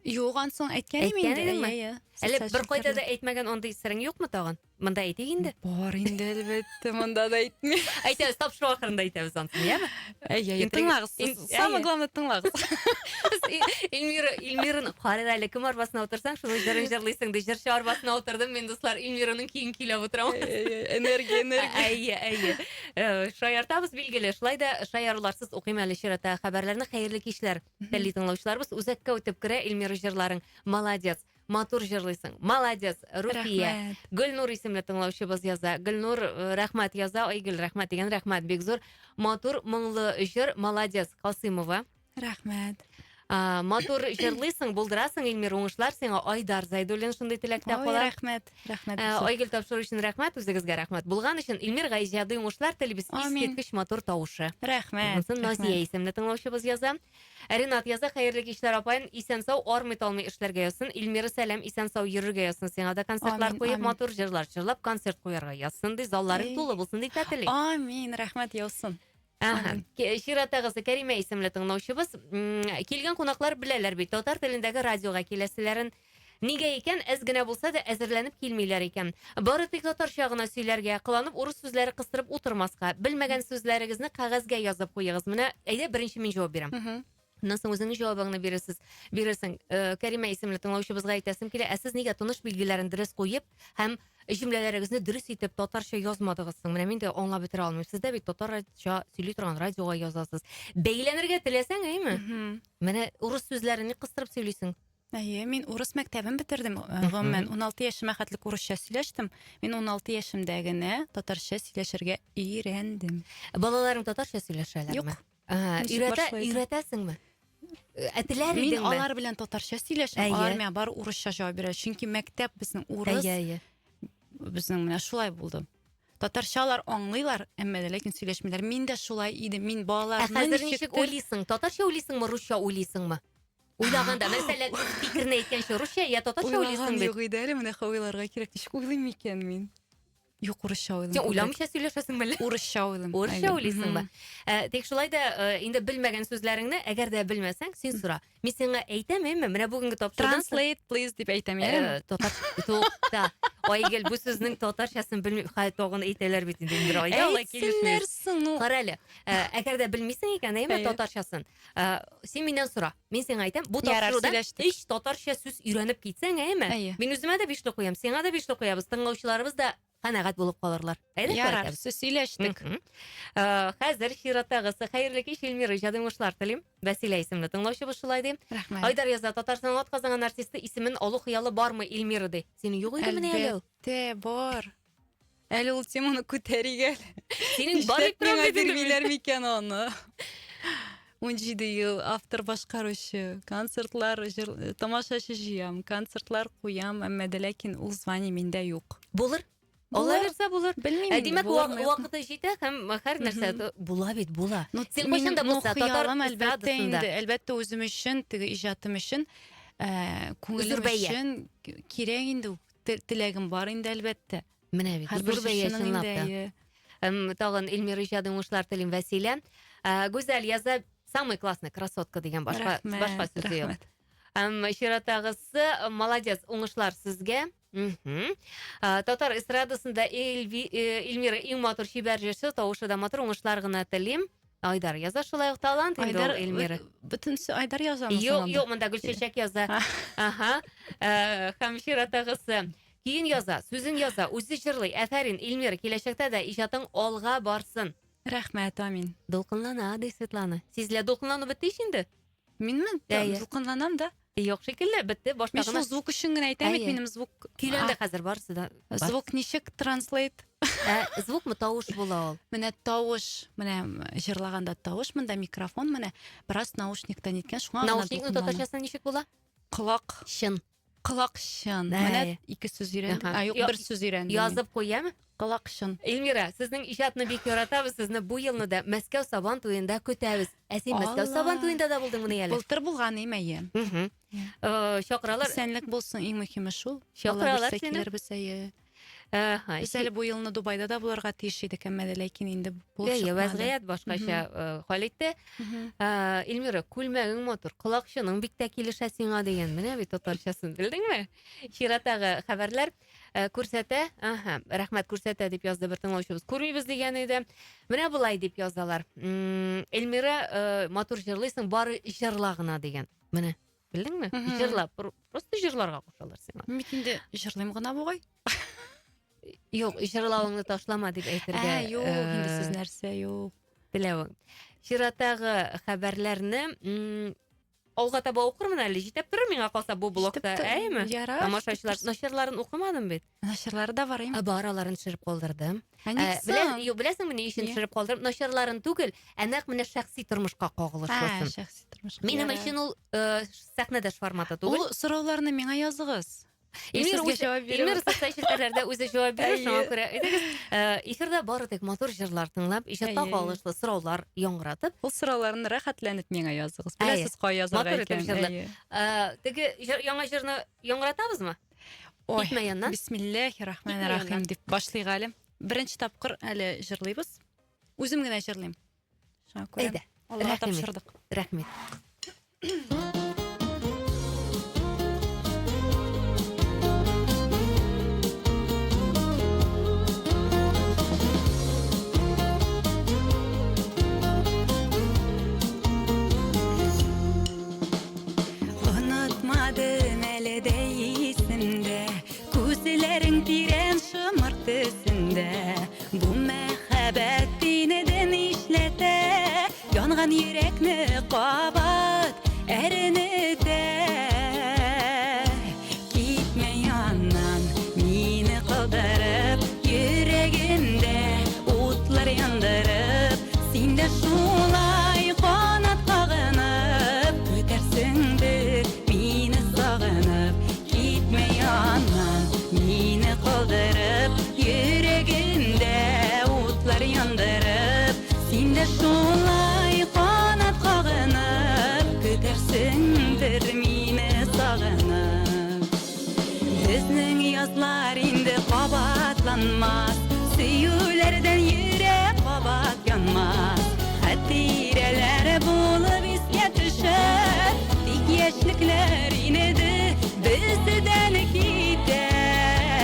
Юган соң әйткәнем инде. Әле бер кайда да әйтмәгән андый серең юкмы тагын? Мында әйтейік инде. Бар инде әлбәттә, монда да әйтмә. Әйтәбез, тапшыру ахырында әйтәбез ансыз, яме? Тыңлагыз. Самое главное тыңлагыз. Эльмираның қарар әлі кім арбасына отырсаң, шуның жырын жырлайсың да жыршы арбасына отырдым. Мен достар Эльмираның кейін келіп отырамын. Энергия. Әйе. Шаяртабыз билгеле. Шулай да шаяруларсыз оқыйм әле ширата хәбәрләрне. Хәерле кичләр. Тәлли тыңлаучыларыбыз, үзәккә үтеп керә Эльмира жырларың. Молодец. Матур жырлыйсың. Молодец. Руфия. Гөлнур исемле тыңлаучыбыз яза. Гөлнур рәхмәт яза. Айгөл рәхмәт дигән рәхмәт бик зур. Матур моңлы жыр. Молодец. Касымова. Рәхмәт. Матур жырлыйсың, булдырасың Эльмир, уңышлар сиңа. Айдар Зайдуллин шундый теләктә кала. Рәхмәт. Айгөл тапшыру өчен рәхмәт, үзегезгә рәхмәт. Булган өчен Эльмирга иҗади уңышлар телибез, искиткеч матур тавышы. Рәхмәт. Назия исемле тыңлаучыбыз яза. Ринат яза, хәерле кичләр апайын, исән-сау армый-талмый эшләргә язсын. Эльмира сәлам, исән-сау йөрергә язсын. Сиңа да концертлар куеп, матур җырлар җырлап, концерт куярга язсын ди. Залларың тулы булсын ди тәтели. Амин, рәхмәт яусын. Ширатагысы Кәримә исемле тыңлаучыбыз. Килгән кунаклар беләләр бит, татар телендәге радиога киләселәрен нигә икән, әз генә булса да әзерләнеп килмиләр икән. Бары тик татарча гына сөйләргә, кыланып урыс сүзләре кыстырып утырмаска, белмәгән сүзләрегезне кагазга язып куегыз. Менә әйдә беренче мин җавап бирәм. Ондан соң үзеңнең җавабыңны бирерсең. Кәримә исемле тыңлаучыбызга әйтәсем килә, сез нигә таныш билгеләрен дөрес куеп һәм җөмләләрегезне дөрес итеп татарча язмадыгыз соң? Менә мин дә аңлап бетерә алмыйм. Сез дә бит татарча сөйли торган радиога язасыз. Бәйләнергә теләсәң, әйме? Менә урыс сүзләрен кыстырып сөйлисең. Әйе, мин урыс мәктәбен бетердем. Гомумән 16 яшемә хәтлек урысча сөйләштем. Мин 16 яшемдә генә татарча сөйләшергә өйрәндем. Балаларың татарча сөйләшәләрме? Өйрәтәсеңме? Әтеләр Мин идеңме? алар белән татарча сөйләшәм. Алар миңа бары урысча җавап бирә. Чөнки мәктәп безнең урыс. Безнең менә шулай булды. Татарчалар аңлыйлар, әмма ләкин сөйләшмиләр. Мин дә шулай идем. Мин балаларны хәзер ничек уйлыйсың? Татарча уйлыйсыңмы, русча уйлыйсыңмы? Уйлаганда, мәсәлән, фикерне әйткәнчә русча я татарча уйлыйсың бит. Юк иде әле, менә уйларга кирәк. Ничек уйлыйм икән мин? Юк, урысча уйлыйм. Син уйламыйча сөйләшәсең белә? Урысча уйлыйм. Урысча уйлыйсыңмы? Тик шулай да инде белмәгән сүзләреңне, әгәр дә белмәсәң, син сора. Мин сиңа әйтәм, менә бүгенге тапшырдан Translate please дип әйтәм я. Татарча. Айгел, бу сүзнең татарчасын белми, тагын әйтәләр бит инде бер айда алай килешмәс. Кара әле. Әгәр дә белмисең икән, татарчасын, син миннән сора. Мин сиңа әйтәм, бу тапшырудан һич татарча сүз өйрәнеп китсәң, мин үземә дә 5 куям, сиңа да 5 куябыз, тыңлаучыларыбыз да канәгать булып калырлар. Ярар, сөйләштек. Хәзер Ширатагысы хәерле кич Эльмира иҗади уңышлар телим. Вәсилә исемле тыңлаучыбыз шулай ди. Айдар яза, Татарстан атказанган артисты исемен алу хыялы бармы Эльмира ди. Синең юк иде менә әле? Әлбәттә бар. Әле ул теманы күтәригә. Синең бар икән бирмиләр микән аны? 17 ел автор башкаручы, концертлар, тамашачы җыям, концертлар куям, әмма ләкин ул звание миндә юк. Булыр. Алла берсә булыр. Белмим. Димәк, вакыты җитә һәм һәр нәрсә була бит, була. Син кайчан да булса татар эстрадасында. Әлбәттә үзем өчен, теге иҗатым өчен, күңелем өчен кирәк инде, теләгем бар инде әлбәттә. Менә бит, зур бәя чынлап. Тагын Эльмира иҗади уңышлар телим Вәсилә. Гүзәл яза, самый классный красотка дигән башка сүзе юк. Ширатагысы, молодец, уңышлар сезгә. Татар эстрадасында Эльмира иң матур шибәр җырчы, тавышы да матур, уңышлар гына телим. Айдар яза, шулай ук талант инде ул Эльмира. Бөтен Айдар язамы? Юк, монда Гөлчәчәк яза. Һәм Ширатагысы кейін яза, сүзен яза, үзе җырлый. Афәрин, Эльмира, киләчәктә дә иҗатың алга барсын. Рәхмәт, амин. Дулкынлана, ди Светлана. Сезлә дулкынлану бетте инде? Минме? Дулкынланам да. Юк шикелле, бетте, башка гына. Мин звук өчен генә әйтәм, минем звук. Көйләндә хәзер барсы да. Звук ничек транслейт? Звукмы, тавыш була ул? Менә тавыш, менә җырлаганда тавыш, монда микрофон, менә бераз наушниктан иткән, шуңа гына. Наушникның татарчасы ничек була? Колак. Чын. Колакчын. Менә 2 сүз өйрәндем. Юк, 1 сүз өйрәндем. Язып куям. Колакчын. Эльмира, сезнең иҗатны бик яратабыз, сезне бу елны да Мәскәү Сабан туенда көтәбез. Син Мәскәү Сабан туенда да булдың менә әле. Былтыр булган имәе. Чакыралар. Исәнлек булсын, иң мөһиме шул. Чакыралар сине. Без әле бу елны Дубайда да булырга тиеш идек, әмма ләкин инде булып Я чыкмады. вазгыять башкача хәл итте. Илмира, күлмәгең матур, колакчының бик тә килешә сиңа дигән. Менә бит татарчасын белдеңме? Чиратагы хәбәрләр күрсәтә. Рәхмәт, күрсәтә дип язды бер тыңлаучыбыз. Күрмибез дигән иде. Менә булай дип язалар. Илмира, матур җырлыйсың, бары җырла гына дигән. Менә белдеңме? Җырла, просто җырларга кушалар сиңа. Мин инде җырлыйм гына бугай. Юк, җырлавыңны ташлама дип әйтергә. Юк, инде сез нәрсә, юк. Теләвең. Чиратагы хәбәрләрне алга таба укырмын әле, җитеп торыр миңа калса бу блокта, әйме? Тамашачылар наширларын укымадым бит. Наширлары да бар инде. Бараларын төшереп калдырдым. Беләсеңме ни өчен Ни? төшереп калдырдым? Наширларын түгел, нәкъ менә шәхси тормышка кагылышлысын. Шәхси тормыш. Минем өчен ул сәхнәдәш форматы түгел. Ул сорауларны миңа языгыз. Илмир Сезгә җавап бирәм. Илмир социальчеләрдә үзе җавап бирер, шуңа күрә. Әйтегез, эфирдә бары тик матур җырлар тыңлап, иҗатка кагылышлы сораулар яңгыратып, Ул сорауларны рәхәтләнеп миңа языгыз. Беләсез кая язарга матур итеп икән. җырлап. Теге яңа җырны яңгыратабызмы? Ой, Китмә яннан. бисмиллаһир-рахманир-рахим дип башлыйк әле. Беренче тапкыр әле җырлыйбыз. Үзем генә җырлыйм. Шуңа күрә. Әйдә. Аллага Рәхмәт. тапшырдык. Рәхмәт. Unutmadım әле дә исемдә, күзләрең тирән шымыр төсендә. Бу мәхәббәт инеден ишләтә, янган йөрәкне кабат әренетә. Китмә яннан, мине калдырып, йөрәгемдә утлар яндырып, син дә шулай канат кагынып, көтәрсеңдер мине сагынып. Китмә яннан, мине калдырып, йөрәгемдә утлар яндырып, син дә шулай канат кагынып, көтәрсеңдер мине сагынып. Безнең язлар инде кабатланмас, сөюләрдән йөрәк кабат янмас. Хәтирәләр булып искә төшәр, тик яшьлекләр инде бездән китәр.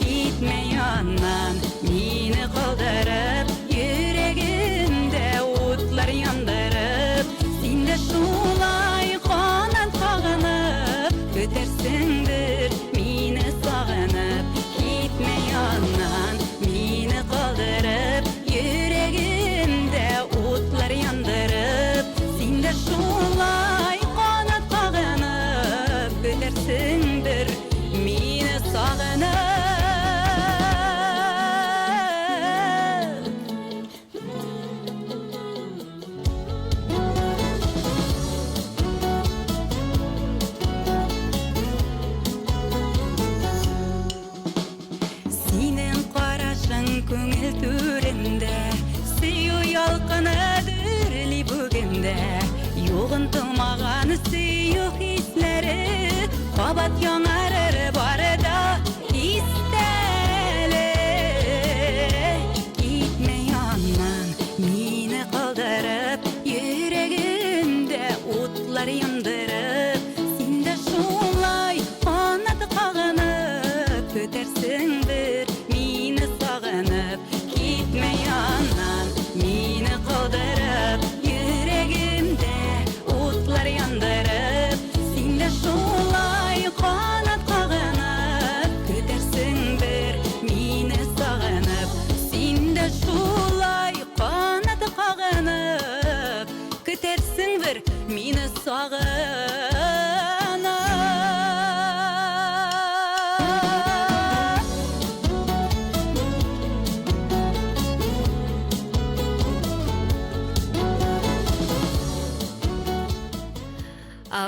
Китмә яннан, мине калдырып, йөрәгемдә утлар яндырып, син дә шулай канат кагынып, көтәрсеңдер мине сагынып. Китмә яннан, мине калдырып, йөрәгемдә утлар яндырып, син дә шулай канат кагынып, көтәрсеңдер мине сагынып. Синең карашың күңел түрендә, сөю ялкыны дөрли бүгендә. Югын тылмаган сөю хисләре, кабат яңарыр барыда истәле. Китмә яннан, мине калдырып, йөрәгемдә утлар яндырып, син дә шулай канат кагынып, көтәрсеңдер мине сагынып. Китмә яннан, мине калдырып, йөрәгемдә утлар яндырып, син дә шулай канат кагынып, көтәрсеңдер мине сагынып. Син дә шулай канат кагынып, көтәрсеңдер мине сагынып.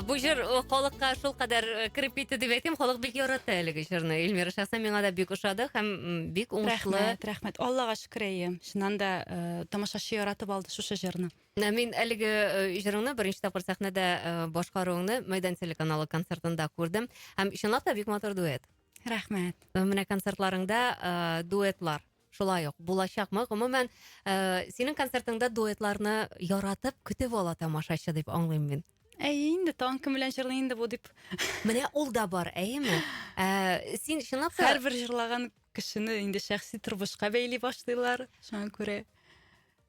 Бу җыр халыкка шул кадәр кирип китте дип әйтим, халык бик ярата әлеге җырны. Илмира, шәхсән миңа да бик ошады һәм бик уңышлы. Рәхмәт. Аллага шөкер әйе. Шуннан да тамашачы яратып алды шушы җырны. Мин әлеге җырыңны беренче тапкыр сәхнәдә башкаруыңны Мәйдан телеканалы концертында күрдем һәм чынлап та бик матур дуэт. Рахмәт. Менә концертларыңда дуэтлар шулай ук булачакмы? Гомумән, синең концертыңда дуэтларны яратып көтеп ала тамашачы дип аңлыйм мин. Инде таң кем белән җырлый инде бу дип. Менә ул да бар, әйеме? Син чынлап та Һәрбер җырлаган кешене инде шәхси тормышка бәйли башлыйлар. Шуңа күрә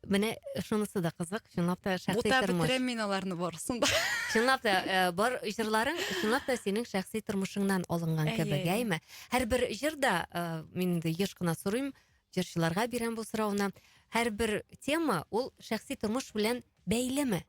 менә шунысы да кызык, чынлап та шәхси бута тормыш. бетерәм мин аларны барысын да. Чынлап та бар җырларың чынлап та синең шәхси тормышыңнан алынган кебек, әйеме? Һәрбер җырда мин инде еш кына сорыйм, җырчыларга бирәм бу сорауны. Һәрбер тема ул шәхси тормыш белән бәйлеме?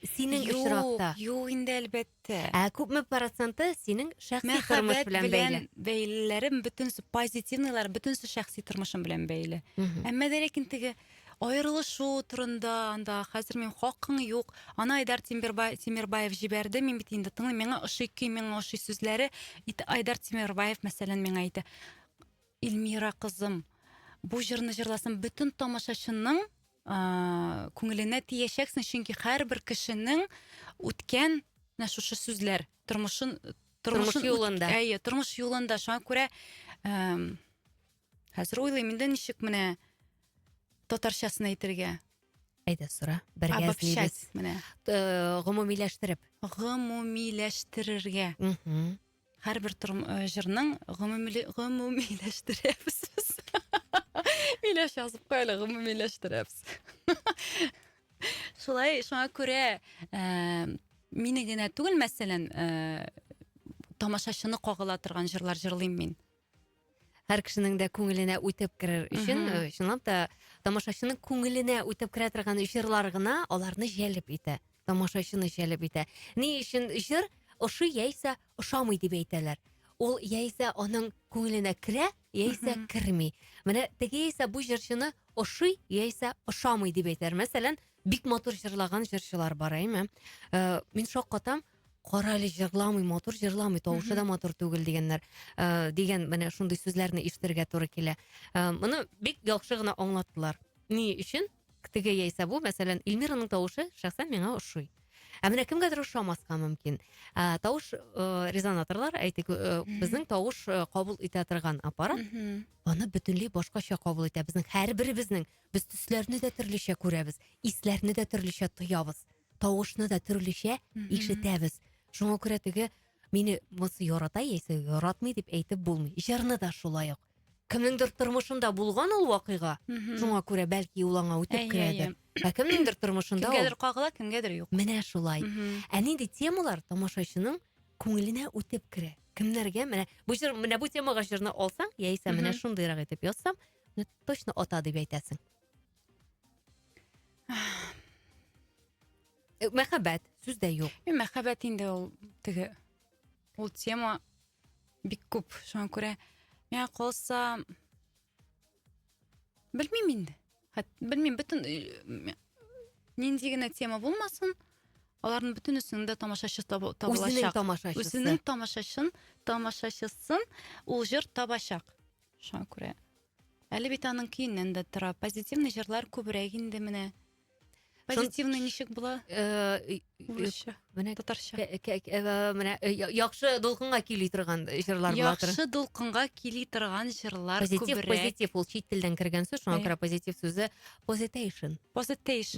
Синең очракта. Юк инде әлбәттә. Күпме проценты синең шәхси тормыш Мәхәббәт белән бәйле? белән бәйлеләрем бөтенсе позитивныйлар, бөтенсе шәхси тормышым белән бәйле. Әмма дә ләкин теге аерылышу турында анда хәзер мин хакың юк. Аны Айдар Тимербаев җибәрде. Мин бит инде тыңлыйм, миңа ошый көй, миңа ошый сүзләре. Айдар Тимербаев мәсәлән миңа әйтә: "Илмира кызым, бу җырны җырласам бөтен тамашачының күңеленә тиешәксең, чөнки һәрбер кешенең үткән менә шушы сүзләр тормыш юлында. Әйе, тормыш юлында. Шуңа күрә хәзер уйлыйм инде ничек менә татарчасын әйтергә. Әйдә сора, бергә эзлибез. Менә Гомумиләштереп. Гомумиләштерергә. Һәрбер җырның гомумиләштерәбез. Миләш язып куйла, гомумиләштерәбез. Шулай, шуңа күрә мине генә түгел, мәсәлән, тамашачыны кагыла торган җырлар җырлыйм мин. Һәр кешенең дә күңеленә үтеп керер өчен, чынлап та тамашачының күңеленә үтеп керә торган җырлар гына аларны җәлеп итә. Тамашачыны җәлеп итә. Ни өчен җыр ошый яисә ошамый дип әйтәләр. Ул яисә аның күңеленә керә, яисә керми. Менә теге яисә бу җырчыны ошый яисә ошамый дип әйтәр. Мәсәлән, бик матур җырлаган җырчылар бар, әйме? Мин шаккатам, каралы җырламый, матур җырламый, тавышы да матур түгел дигәннәр. Дигән менә шундый сүзләрне ишетергә туры килә. Моны бик яхшы гына аңлаттылар. Ни өчен? Теге яисә бу, мәсәлән, Илмираның тавышы шәхсән миңа ошый. Менә кемгәдер ошамаска мөмкин. Тавыш резонаторлар, әйтик, безнең тавыш кабул итә торган аппарат, аны бөтенләй башкача кабул итә. Безнең һәрберебезнең без төсләрне дә төрлечә күрәбез, исләрне дә төрлечә тоябыз, тавышны да төрлечә ишетәбез. Шуңа күрә теге мине мосы ярата яисә яратмый дип әйтеп булмый. Җырны да шулай ук. Кемнеңдер тормышында булган ул вакыйга. Шуңа күрә бәлки ул аңа үтеп керәдер. Кемнеңдер тормышында кемгәдер кагыла, кемгәдер юк. Менә шулай. Нинди темалар тамашачының күңеленә үтеп керә? Кемнәргә менә бу җыр, менә бу темага җырны алсаң, яисә менә шундыйрак итеп язсам, точно ата дип әйтәсең. Мәхәббәт, сүз дә юк. Мәхәббәт инде ул теге ул тема бик күп. Шуңа күрә миңа калса белмим инде. Белмим, бөтен нинди генә тема булмасын, аларның бөтенесендә тамашачы табылачак. Үзенең тамашачысын ул җыр табачак. Шуңа күрә әле бит аның көеннән дә тора. Позитивный җырлар күбрәк инде менә. Позитивный ничек була? Менә татарча. Менә яхшы дулкынга кили торган җырлар була. Яхшы дулкынга кили торган җырлар күбрәк. Позитив, ул чит телдән кергән сүз, шуңа күрә позитив сүзе positation.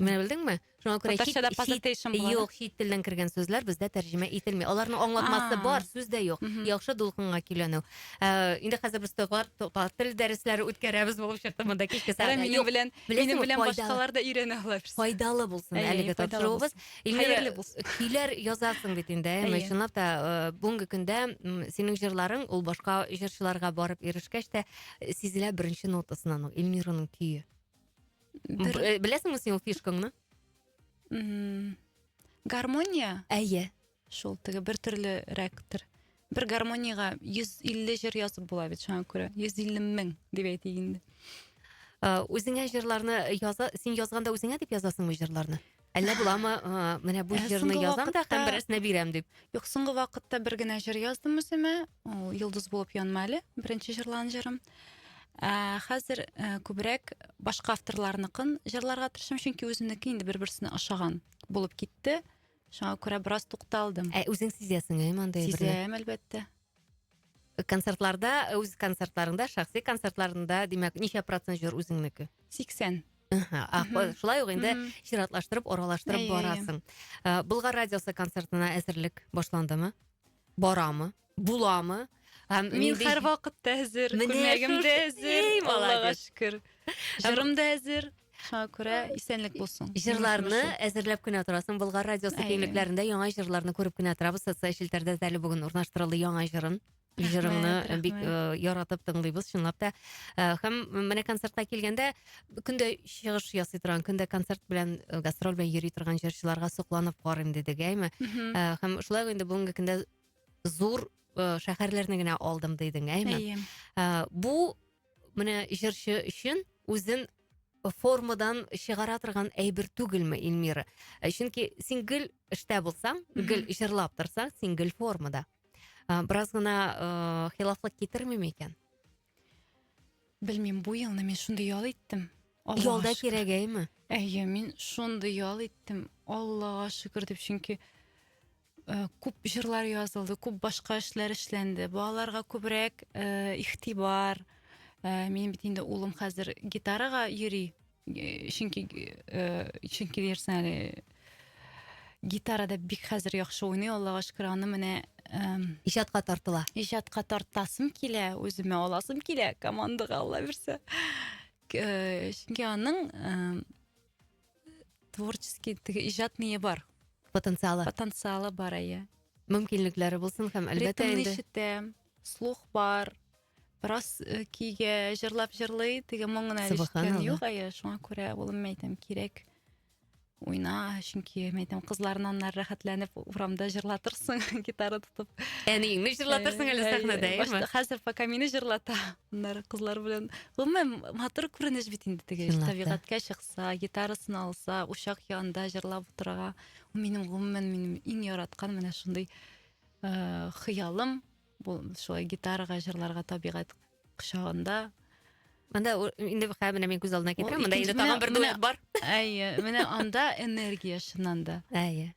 Менә белдеңме? Шуңа күрә татарчада positation була. Юк, чит телдән кергән сүзләр бездә тәрҗемә ителми. Аларның аңлатмасы бар, сүз дә юк. Яхшы дулкынга киләнү. Инде хәзер без татар тел дәресләре үткәрәбез булып чыкты монда кичке сәгать. Минем белән башкалар да өйрәнә алар. Файдалы булсын әлеге тапшыруыбыз. Илмира, көйләр язасың бит инде, чынлап та бүгенге көндә синең җырларың ул башка җырчыларга барып ирешкәч тә сизелә беренче нотасыннан Илмираның көе. Беләсеңме син ул фишкаңны? Гармония? Әйе. Шул теге бер төрле рәктер. Бер гармонияга 150 җыр язып була бит, шуңа күрә 150 мең дип әйтик инде. Үзеңә җырларны син язганда үзеңә дип язасыңмы җырларны? Әллә буламы, менә бу җырны язам да һәм берәрсенә бирәм дип? Юк, соңгы вакытта бер генә җыр яздым үземә. Йолдыз булып янма әле, беренче җырлан җырым. Хәзер күбрәк башка авторларныкын җырларга тырышам, чөнки үземнеке инде бер-берсенә ошаган булып китте. Шуңа күрә бераз тукталдым. Үзең сизәсең, мондай бер. Сизәм, әлбәттә. концертларда, үз концертларыңда, шахси концертларында, демәк, ничә процент җыр үзеңнеке? 80. Шулай ук инде чиратлаштырып, оралаштырып Әйе, барасың. Болгар радиосы концертына әзерлек башландымы? Барамы? Буламы? Мин һәр вакытта әзер, күлмәгем дә әзер, Аллага шөкер. Җырым да әзер. Шуңа күрә исәнлек булсын. Җырларны әзерләп кенә торасың. Болгар радиосы Әйе. киңлекләрендә яңа җырларны күреп кенә торабыз. Социаль челтәрдә әле бүгін урнаштырылды яңа җырын. Җырыңны Рәхмәт, бик рәхмәт. яратып тыңлыйбыз, чынлап та. Һәм менә концертка килгәндә көндә чыгыш ясый торган, көндә концерт белән, гастроль белән йөри торган җырчыларга сокланып карыйм дидек, әйме? Һәм шулай ук инде бүгенге көндә зур шәһәрләрне генә алдым дидең, әйме? Әйе. Бу менә җырчы өчен үзен формадан чыгара торган әйбер түгелме, Илмира? Чөнки син гел эштә булсаң, гел җырлап торсаң, син гел формада. Бераз гына хилафлык китермиме икән? Белмим, бу елны мин шундый ял иттем. Ялда кирәк, әйме? Әйе, мин шундый ял иттем. Аллага шөкер дип, чөнки күп җырлар язылды, күп башка эшләр эшләнде. Балаларга күбрәк игътибар. Минем бит инде улым хәзер гитарага йөри. Чөнки дирсәң әле гитарада бик хәзер яхшы уйный, Аллага шөкер, аны менә Иҗатка тартыла. иҗатка тартасым килә, үземә аласым килә, командага Алла бирсә. Чөнки аның творческий иҗатные бар, Потенциалы, бар, әйе. мөмкинлекләре булсын һәм әлбәттә Ритмны инде ишетәм, слух бар. Бераз кигә җырлап җырлый, теге моңына Субханалла. ишеткән юк, әйе. Шуңа күрә улым әйтәм, кирәк уйна, чөнки әйтәм, кызларны аннан рәхәтләнеп урамда җырлатырсың, гитара тотып. әниеңне җырлатырсың әле сәхнәдә, әйме? Хәзер пока мине җырлата. Аннары кызлар белән. Гомумән матур күренеш бит инде теге. Чынлап та. Табигатькә чыкса, гитарасын алса, учак янында җырлап утырга. Минем иң яраткан менә шундый хыялым. Бу шулай гитарага җырларга табигать кочагында. Монда инде менә мин күз алдына китерәм. Ул Монда инде икенче- тагын бер менә- дуэт бар. Әйе, менә анда энергия шуннан да. Әйе.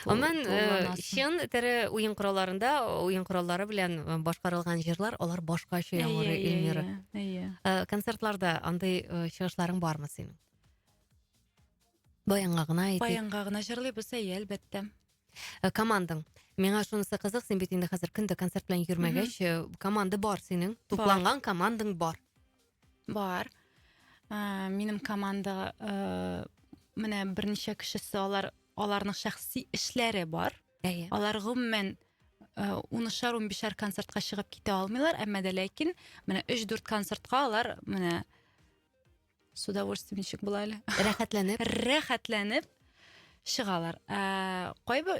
Аман Кулланасың. чын тере уен коралларында, уен кораллары белән башкарылган җырлар, алар башкача яңгырый, Илмира. Әйе. Концертларда андай чыгышларың бармы синең? Баянга гына әйтик. Баянга гына җырлыйбыз, әйе, әлбәттә. Командаң. Миңа шунысы кызык, син бит инде хәзер көндә концерт белән йөрмәгәч, команда бар синең. Тупланган командаң бар. Бар. Минем команда менә берничә кешесе, аларның шәхси эшләре бар. Әйе. Алар гомумән 10-15 концертка чыгып китә алмыйлар, әмма дә ләкин менә 3-4 концертка алар менә с удовольствием ничек була әле. Рәхәтләнеп чыгалар. Кайбы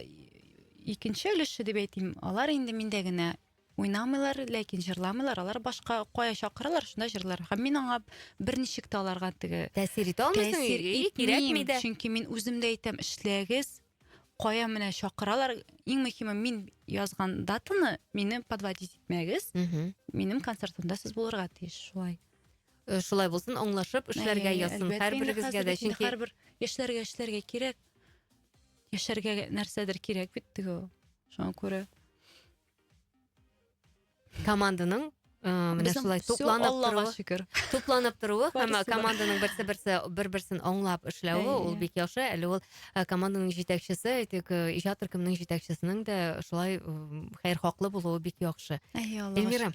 икенче өлеше дип әйтим, алар инде миндә генә уйнамыйлар, ләкин җырламыйлар, алар башка кая чакыралар, шунда җырлар. Һәм мин аңа берничек тә аларга теге Тәэсир итә алмыйсың, кирәкми дә. чөнки мин үзем дә әйтәм, эшләгез, кая менә чакыралар. Иң мөһиме, мин язган датаны мине подводить итмәгез. Минем концертымда сез булырга тиеш, шулай. Шулай булсын, аңлашып эшләргә язсын һәрберегезгә дә, чөнки һәрбер яшьләргә кирәк. Яшәргә нәрсәдер кирәк бит теге. Шуңа күрә команданың менә шулай тупланып торуы һәм Барысы бар. команданың бер-берсен аңлап эшләве, Әйе. ул бик яхшы. Әле ул команданың җитәкчесе, әйтик, иҗат төркемнең җитәкчесенең дә шулай хәйр хаклы булуы бик яхшы. Эльмира,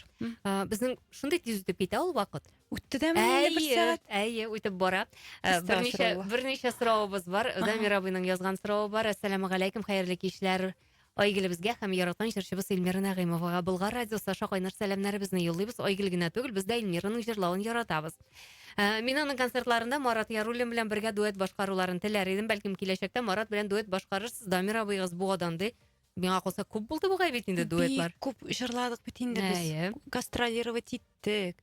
безнең шундый тиз үтеп китә ул вакыт. Үтте дә менә бер сәгать. Әйе, үтеп бара. Тиз Берничә соравыбыз бар. Замир абыйның язган соравы бар. Ассаламу алейкум, хәерле кичләр. Айгилебезгә һәм яраткан җырчыбыз Илмира Нәгыймовага Болгар радиосы шакайнар сәламнәребезне юллыйбыз. Айгил генә түгел, без дә Илмираның җырлавын яратабыз. Мин аның концертларында Марат Яруллин белән бергә дуэт башкаруларын теләр идем. Бәлкем киләчәктә Марат белән дуэт башкарырсыз. Замир абыйгыз бу адамды миңа калса күп булды бу гайбит инде дуэтлар. Күп җырладык бит инде Әйе. без. Гастролировать иттек.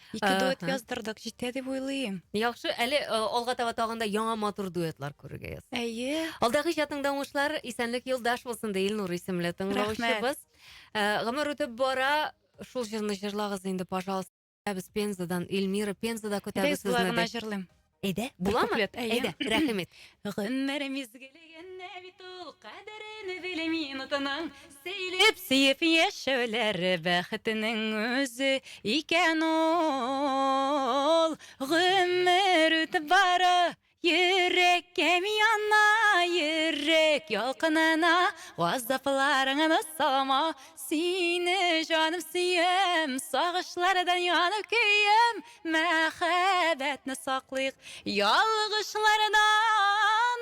Ике дуэт яздырдык, җитә дип уйлыйм. Яхшы, әле алга таба тагында яңа матур дуэтлар күрергә яз. Әйе. Алдагы җатыңда уңышлар, исәнлек юлдаш булсын ди Илнур исемле тыңлаучыбыз. Гомер үтеп бара, шул җырны җырлагыз инде, пожалуйста. Без Пензадан, Эльмира Пензада көтәбез Без сезне. гына җырлыйм. Әйдә, буламы? куплет, әйе. Әйдә, рәхмәт. Гомерimiz gelgende bit ул кадерен белмин утының сөйлеп сөйеп яшәүләр бәхетенең үзе икән ул гомер үтеп бара йөрәккә яна йөрәк ялкынына вазафларыңны салма сине җаным сөям сагышлардан янып көем мәхәббәтне саклыйк ялгышлардан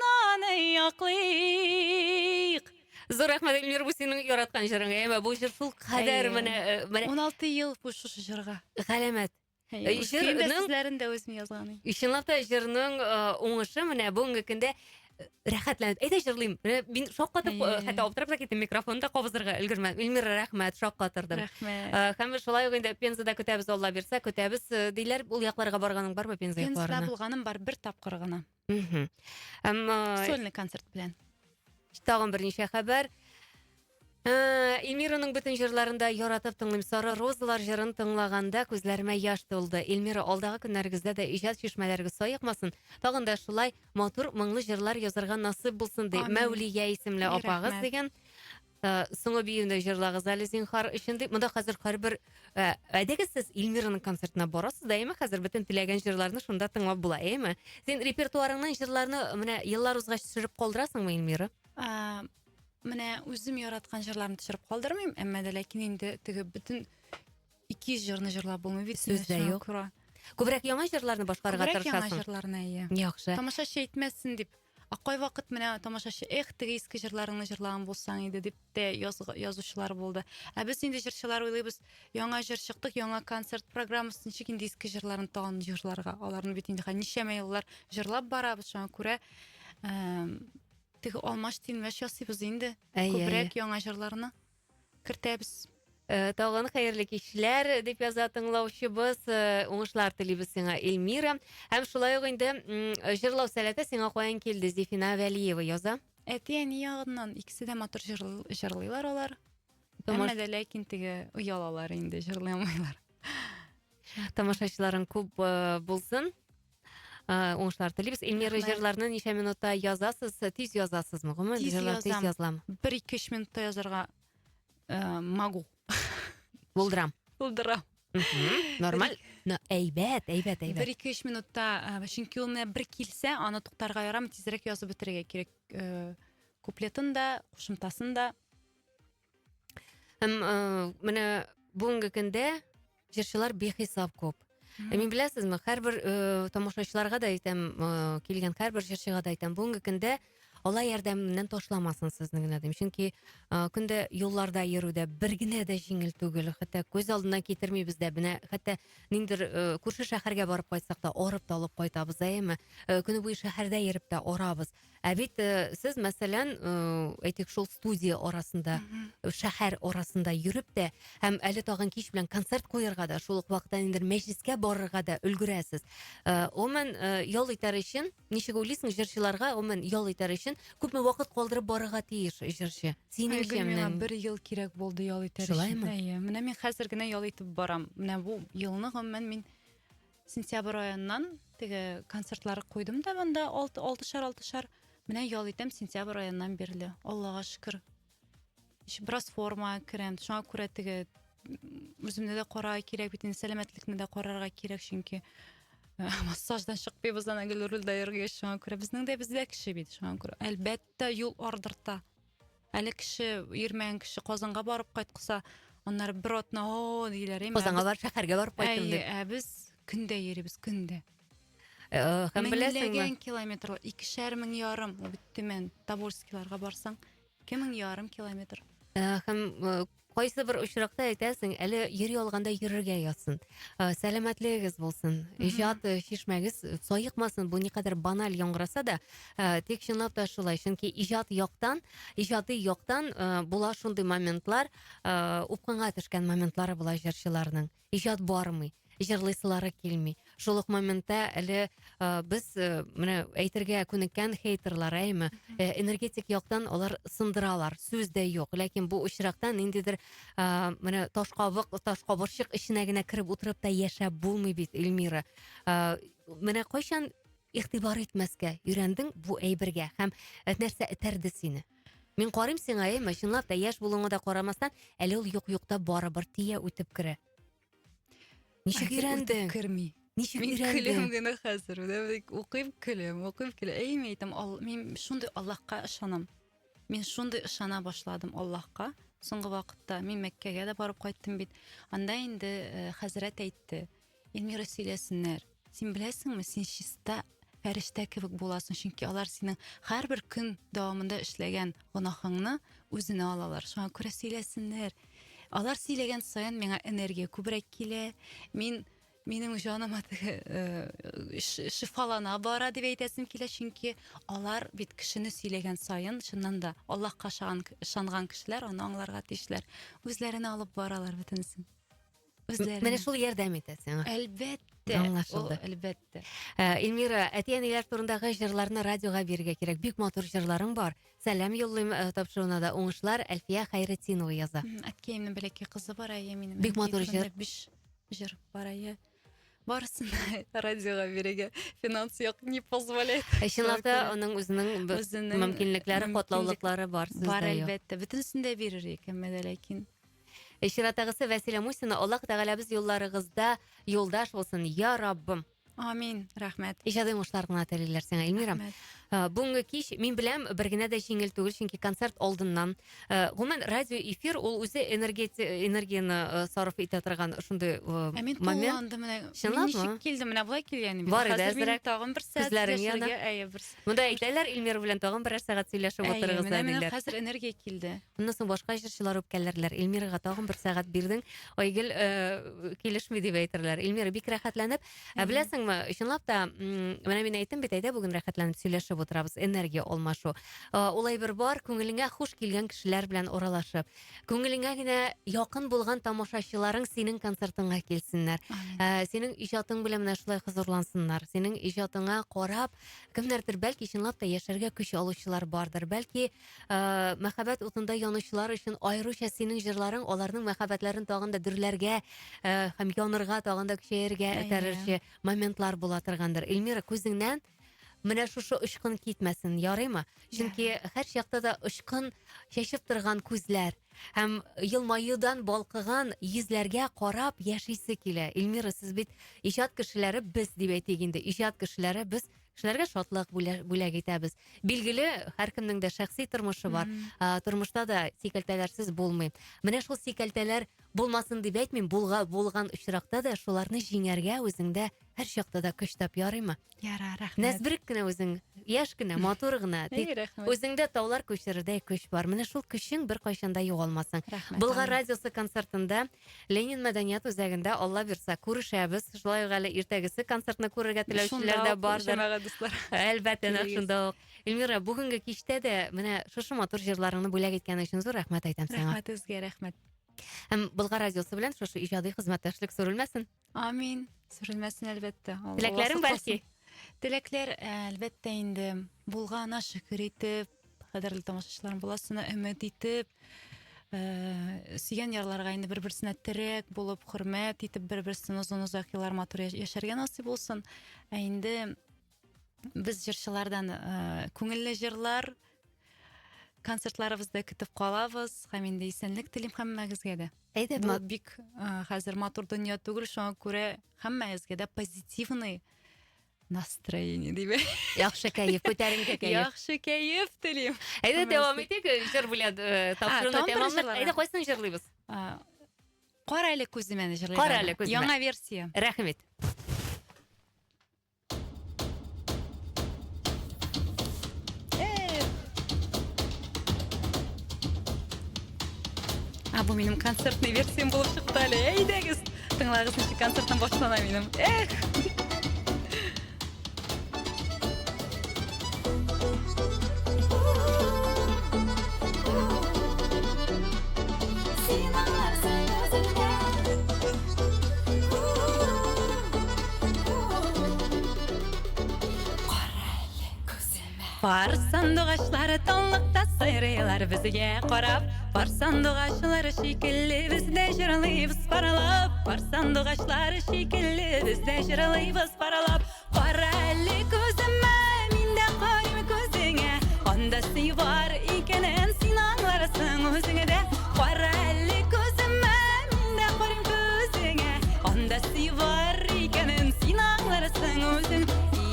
аны яклыйк. Зур рәхмәт Эльмира, бу синең яраткан җырың. Әмма бу җыр шул кадәр менә 16 ел бу шушы җырга. галәмәт. Җырның сүзләрен дә өзем язган. Чынлап та җырның уңышы менә бүгенге көндә рәхәтләнеп. Әйдә җырлыйм. Мин шаккатып хәтта аптырап та киттем, микрофонны да кабызырга өлгермәдем. Эльмира, рәхмәт, шаккатырдым. Рәхмәт. Һәм шулай ук инде Пензада көтәбез, Алла бирсә, көтәбез диләр. Ул якларга барганың бармы Пенза Пензада якларына? булганым бар бер тапкыр гына. Әмма Сольный концерт белән. тагын берничә хәбәр. Эльмираның бөтен җырларында яратып тыңлыйм. Сары розалар җырын тыңлаганда күзләремә яшь тулды. Эльмира, алдагы көннәрегездә дә иҗат чишмәләрегез саекмасын. Тагын да шулай матур моңлы җырлар язарга насыйп булсын ди. Амин. Мәүлия исемле апагыз Рәхмәт. дигән. Соңгы биюендә җырлагыз әле зинһар өчен ди. Монда хәзер һәрбер әдәгез сез Эльмираның концертына барасыз да, әйме? Хәзер бөтен теләгән җырларны шунда тыңлап була, әйме? Син репертуарыңнан җырларны менә еллар узгач төшереп калдырасыңмы, Эльмира? Менә үзем яраткан җырларны төшереп калдырмыйм, әмма дә ләкин инде теге бөтен 200 җырны җырлап булмый бит. Сүз дә юк. Күбрәк яңа җырларны башкарырга Күбрәк яңа тырышасың. җырларны әйе. Яхшы. Тамашачы әйтмәсен дип. Акай вакыт менә тамашачы теге иске җырларыңны җырлаган булсаң иде дип тә язучылар булды. Ә без инде җырчылар уйлыйбыз, яңа җыр чыктык, яңа концерт программасын ничек инде иске җырларын тагын җырларга. Аларны бит инде ничәмә еллар җырлап барабыз, шуңа күрә теге алмаш тилмәш ясыйбыз инде. Әйе, Күбрәк яңа җырларны кертәбез. Тагын хәерле кичләр дип яза тыңлаучыбыз. Уңышлар телибез сиңа, Эльмира. Һәм шулай ук инде җырлау сәләте сиңа каян килде? Зифина Вәлиева яза. Әти-әни ягыннан икесе дә матур җырлыйлар алар. Әмма дә ләкин теге уялалар инде җырламыйлар. Тамашачыларың күп булсын. Уңышлар телибез. Эльмира, Рәхмәт. җырларны ничә минутта язасыз? Тиз язасызмы? Гомумән Тиз җырлар тиз язам. языламы? 1-2 минутта язарга могу. Булдырам. Булдырам. Нормаль. Әйбәт. 1-2 минутта, чөнки ул менә бер килсә, аны туктарга ярамый, тизрәк язып бетерергә кирәк. Куплетын да, кушымтасын да. Һәм менә бүгенге көндә җырчылар бехисап күп. Мин беләсезме, һәрбер тамашачыларга да әйтәм, килгән һәрбер җырчыга да әйтәм, бүгенге көндә Алла ярдәменнән ташламасын сезне генә дим. Чөнки көндә юлларда йөрүдә бер генә дә җиңел түгел. Хәтта күз алдына китермибез дә. Менә хәтта ниндер күрше шәһәргә барып кайтсак та арып та алып кайтабыз, әйме? Көне буе шәһәрдә йөреп тә арабыз. Ә бит сез мәсәлән, әйтик шул студия арасында, шәһәр арасында йөреп тә һәм әле тагын кич белән концерт куярга да, шул ук вакытта ниндер мәҗлескә барырга да өлгерәсез. Гомумән ял итәр өчен, ничек уйлыйсың, җырчыларга гомумән ял итәр өчен күпме вакыт калдырып барырга тиеш җырчы? Синеңчә Миңа менә 1 ел кирәк булды ял итәр Шулаймы? өчен. Әйе, менә мин хәзер генә ял итеп барам. Менә бу елны гомумән мин сентябрь аяннан теге концертлар куйдым да монда 6-6. Менә ял итәм сентябрь аяннан бирле. Аллага шөкер. Бераз форма керәм. Шуңа күрә теге үземне дә карарга кирәк бит, сәламәтлекне дә карарга кирәк, чөнки массаждан чыкпыйбыз, ана гөлрүлдә йөргәч, шуңа күрә безнең дә бездә кеше бит, шуңа күрә әлбәттә юл ардырта. Әле кеше, йөрмәгән кеше Казанга барып кайткыса, аннары бер атна диләр. Казанга бар, шәһәргә барып кайттым дип. Әйе, без көндә йөрибез, көндә. Һәм беләсеңме? Меңләгән километрлар, 2,5 ярым, ул бит Төмән, Тобольскиларга барсаң, 2,5 километр. Һәм кайсы бер очракта әйтәсең, әле йөри алганда йөрергә язсын. Сәламәтлегегез булсын. Иҗат чишмәгез саекмасын. Бу никадәр баналь яңгыраса да, тик чынлап та шулай. Чөнки иҗади яктан була шундый моментлар, упкынга төшкән моментлары була җырчыларның. Иҗат бармый. Җырлыйсылары килми. Шул ук моментта әле без менә әйтергә күнеккән хейтерлар, әйме, энергетик яктан алар сындыралар, сүз дә юк. Ләкин бу очракта ниндидер менә ташкабырчык эченә генә кереп утырып та яшәп булмый бит, Эльмира. Менә кайчан игътибар итмәскә өйрәндең бу әйбергә һәм нәрсә этәрде сине? Мин карыйм сиңа, чынлап та яшь булуыңа да карамастан, әле ул юк-юкта барыбер тия үтеп керә. Ничек өйрәндең? Керми. Ничек Мин көлем өйрәндең? генә хәзер. Укыйм көлем. Әйме әйтәм, мин шундый Аллаһка ышанам. Мин шундый ышана башладым Аллаһка. Соңгы вакытта мин Мәккәгә дә барып кайттым бит. Анда инде хәзрәт әйтте. Эльмира сөйләсеннәр. Син беләсеңме, син чиста фәрештә кебек буласың, чөнки алар синең һәрбер көн дәвамында эшләгән гынаһыңны үзенә алалар. Шуңа күрә сөйләсеннәр. Алар сөйләгән саен миңа энергия күбрәк килә. Минем җаныма шифалана бара дип әйтәсем килә, чөнки алар бит кешене сөйләгән саен, чыннан да Аллаһка ышанган кешеләр аны аңларга тиешләр. Үзләренә алып баралар бөтенсен. Менә шул ярдәм итә сиңа. Әлбәттә. Аңлашылды. Әлбәттә. Эльмира, әти-әниләр турындагы җырларны радиога бирергә кирәк. Бик матур җырларың бар. Сәлам юллыйм, тапшыруына да уңышлар. Әлфия Хайретдинова яза. Әткәйемнең бәләкәй кызы бар, минем. Бик матур җыр. 5 җыр бар, барысын радиога бирергә финанс юк, не позволяет. Чынлап та аның үзенең мөмкинлекләре, хатлаулыклары бар сездә. Бар, әлбәттә. Бөтенсен дә бирер икән, ләкин Эширатагысы Вәсилә Мусина, Аллаһ Тәгалә без юлларыгызда юлдаш булсын, я Раббым. Амин, рәхмәт. Иҗади уңышлар гына телиләр сиңа, Эльмира. Бүгенге кич мин беләм бер генә дә җиңел түгел, чөнки концерт алдыннан. Гомумән радио эфир ул үзе энергияны сарыф итә торган шундый момент. Кулландым менә. Ничек килдем менә булай килгән инде. Хәзер тагын бер сәгать сөйләшергә, Монда әйтәләр, Эльмира белән тагын бер сәгать сөйләшеп утырыгыз диләр. Хәзер энергия килде. Моннан соң башка җырчылар үпкәләрләр. Эльмирага тагын бер сәгать бирдең. Айгөл килешми дип әйтерләр. Эльмира бик рәхәтләнеп, беләсеңме, чынлап та менә мин әйттем бит, бүген рәхәтләнеп сөйләшеп отырабыз, энергия алмашу. Улай бер бар, күңелеңә хуш килгән кешеләр белән оралашып, күңелеңә генә якын булган тамашачыларың синең концертыңа килсеннәр. Синең иҗатың белән менә шулай хозурлансыннар. Синең иҗатыңа карап, кемнәрдер бәлки чынлап та яшәргә көч алучылар бардыр. Бәлки мәхәббәт утында янучылар өчен аеруча синең җырларың аларның мәхәббәтләрен тагын да дөрләргә һәм янырга, тагын да көчәергә этәрүче моментлар була торгандыр. Эльмира, күзеңнән менә шушы ышкын китмәсен, ярыймы? Чөнки һәр чакта да ышкын чәчеп торган күзләр һәм елмаюдан балкыган йөзләргә карап яшисе килә. Эльмира, сез бит иҗат кешеләре без дип әйтик инде. Иҗат кешеләре без кешеләргә шатлык бүләк итәбез. Билгеле, һәркемнең дә шәхси тормышы бар. Тормышта да сикәлтәләрсез булмый. Менә шул сикәлтәләр булмасын дип әйтмим, булган очракта да шуларны җиңәргә үзеңдә һәр чакта да көч тап, ярыймы? Яра, рәхмәт. Нәзбирек кенә үзең, яшь кенә, матур гына. Үзеңдә таулар күчерердәй көч бар. Менә шул көчең бер кайчан да югалмасын. Болгар радиосы концертында Ленин мәдәният үзәгендә Алла бирса күрешәбез. Шулай ук әле иртәгесе концертны күрергә теләүчеләр дә бардыр. Әлбәттә, шунда ук. Эльмира, бүгенге кичтә дә менә шушы матур җырларыңны бүләк иткән өчен зур рәхмәт әйтәм сиңа. Рәхмәт сезгә, рәхмәт. Һәм Болгар радиосы белән шушы иҗади хезмәттәшлек сүрелмәсен. Амин. Сүрелмәсен, әлбәттә. Теләкләрем бәлки. Теләкләр, әлбәттә, инде булгана шөкер итеп, кадерле тамашачыларым буласына өмет итеп, сөйгән ярларга инде бер-берсенә терәк булып, хөрмәт итеп, бер-берсен озын-озак еллар матур яшәргә насыйп булсын. Инде без җырчылардан күңелле җырлар концертларыбызда көтеп калабыз. Һәм инде исәнлек телим һәммәгезгә дә. Бу бик хәзер матур дөнья түгел, шуңа күрә һәммәгезгә дә позитивный настроение дип. Яхшы кәеф, күтәренке кәеф. Яхшы кәеф телим. Әйдә, дәвам итик, җыр белән тапшыруны тәмамлап. Әйдә, кайсын җырлыйбыз? Кара әле күземә җырлыйбыз. Кара әле күземә. Яңа версия. Рәхмәт. Бу минем концертный версиям булып чыкты әле. Әйдәгез, тыңлагыз, ничек концерттан башлана минем. Бар сандугачлары тонлыкта сайрыйлар безгә карап. Бар сандугачлары шикелле бездә җырлыйбыз паралап. Бар сандугачлары шикелле бездә җырлыйбыз паралап. Кара әлі көзіме, мен де қараймын көзіңе. Анда сый бар екенін сен аңларсың өзіңе де. Қара әлі көзіме, мен де қараймын көзіңе. Анда сый бар екенін сен аңларсың өзің.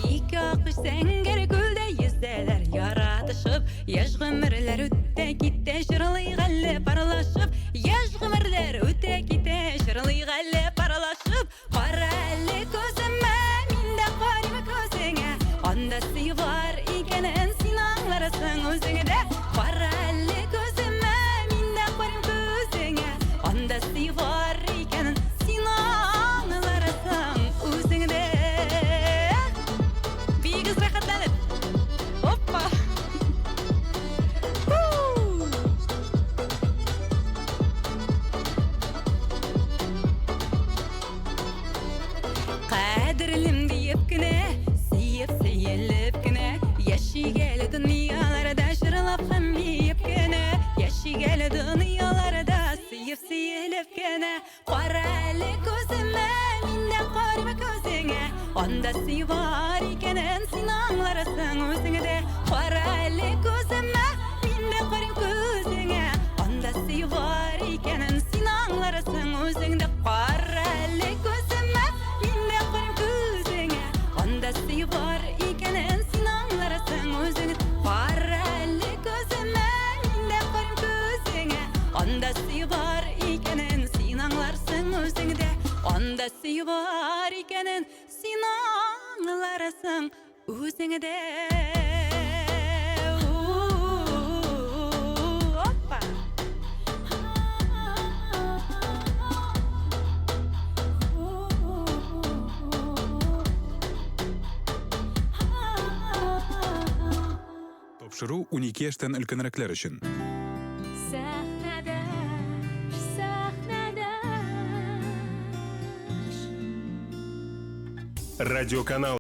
Екі ақыш сәңгер гүлде езделер яратышып, еш ғұмырлар өтті кетті жырлайық әлі паралашып. Еш ғұмырлар өтті кетті жырлайық әлі паралашып. Қара әлі көзіме, мен де қараймын көзіңе. Анда сый бар екенін сен аңларсың өзіңе де. Қара әлі көзіме, мен де қараймын көзіңе. Анда сый бар екенін сен аңларсың өзіңе де. Бигіз рахаттанып. Оппа! Қадірлім дейіп кіне, сүйіп сейіліп кіне. Яшигелі дүнияларда жырлап қамбейіп кіне. Яшигелі дүнияларда сүйіп сейіліп кіне. Қара әлі көзіме, мен де қараймын көзіңе. Анда сый бар екенін сен аңларсың өзіңе де. Қара әлі көзіме, мен де қараймын көзіңе. Анда сый бар екенін сен аңларсың өзіңде. Қара әлі көзіме, мен де қараймын көзіңе. Анда сый бар екенін сен аңларсың өзіңде. Қара әлі көзіме, мен де қараймын көзіңе. Анда сый бар екенін сен аңларсың өзіңде. Анда сый бар екенін сен аңларсың өзіңде. Оппа! Тапшыру 12 яшьтән өлкәнрәкләр өчен. Сәхнәдә, сәхнәдә. Радиоканал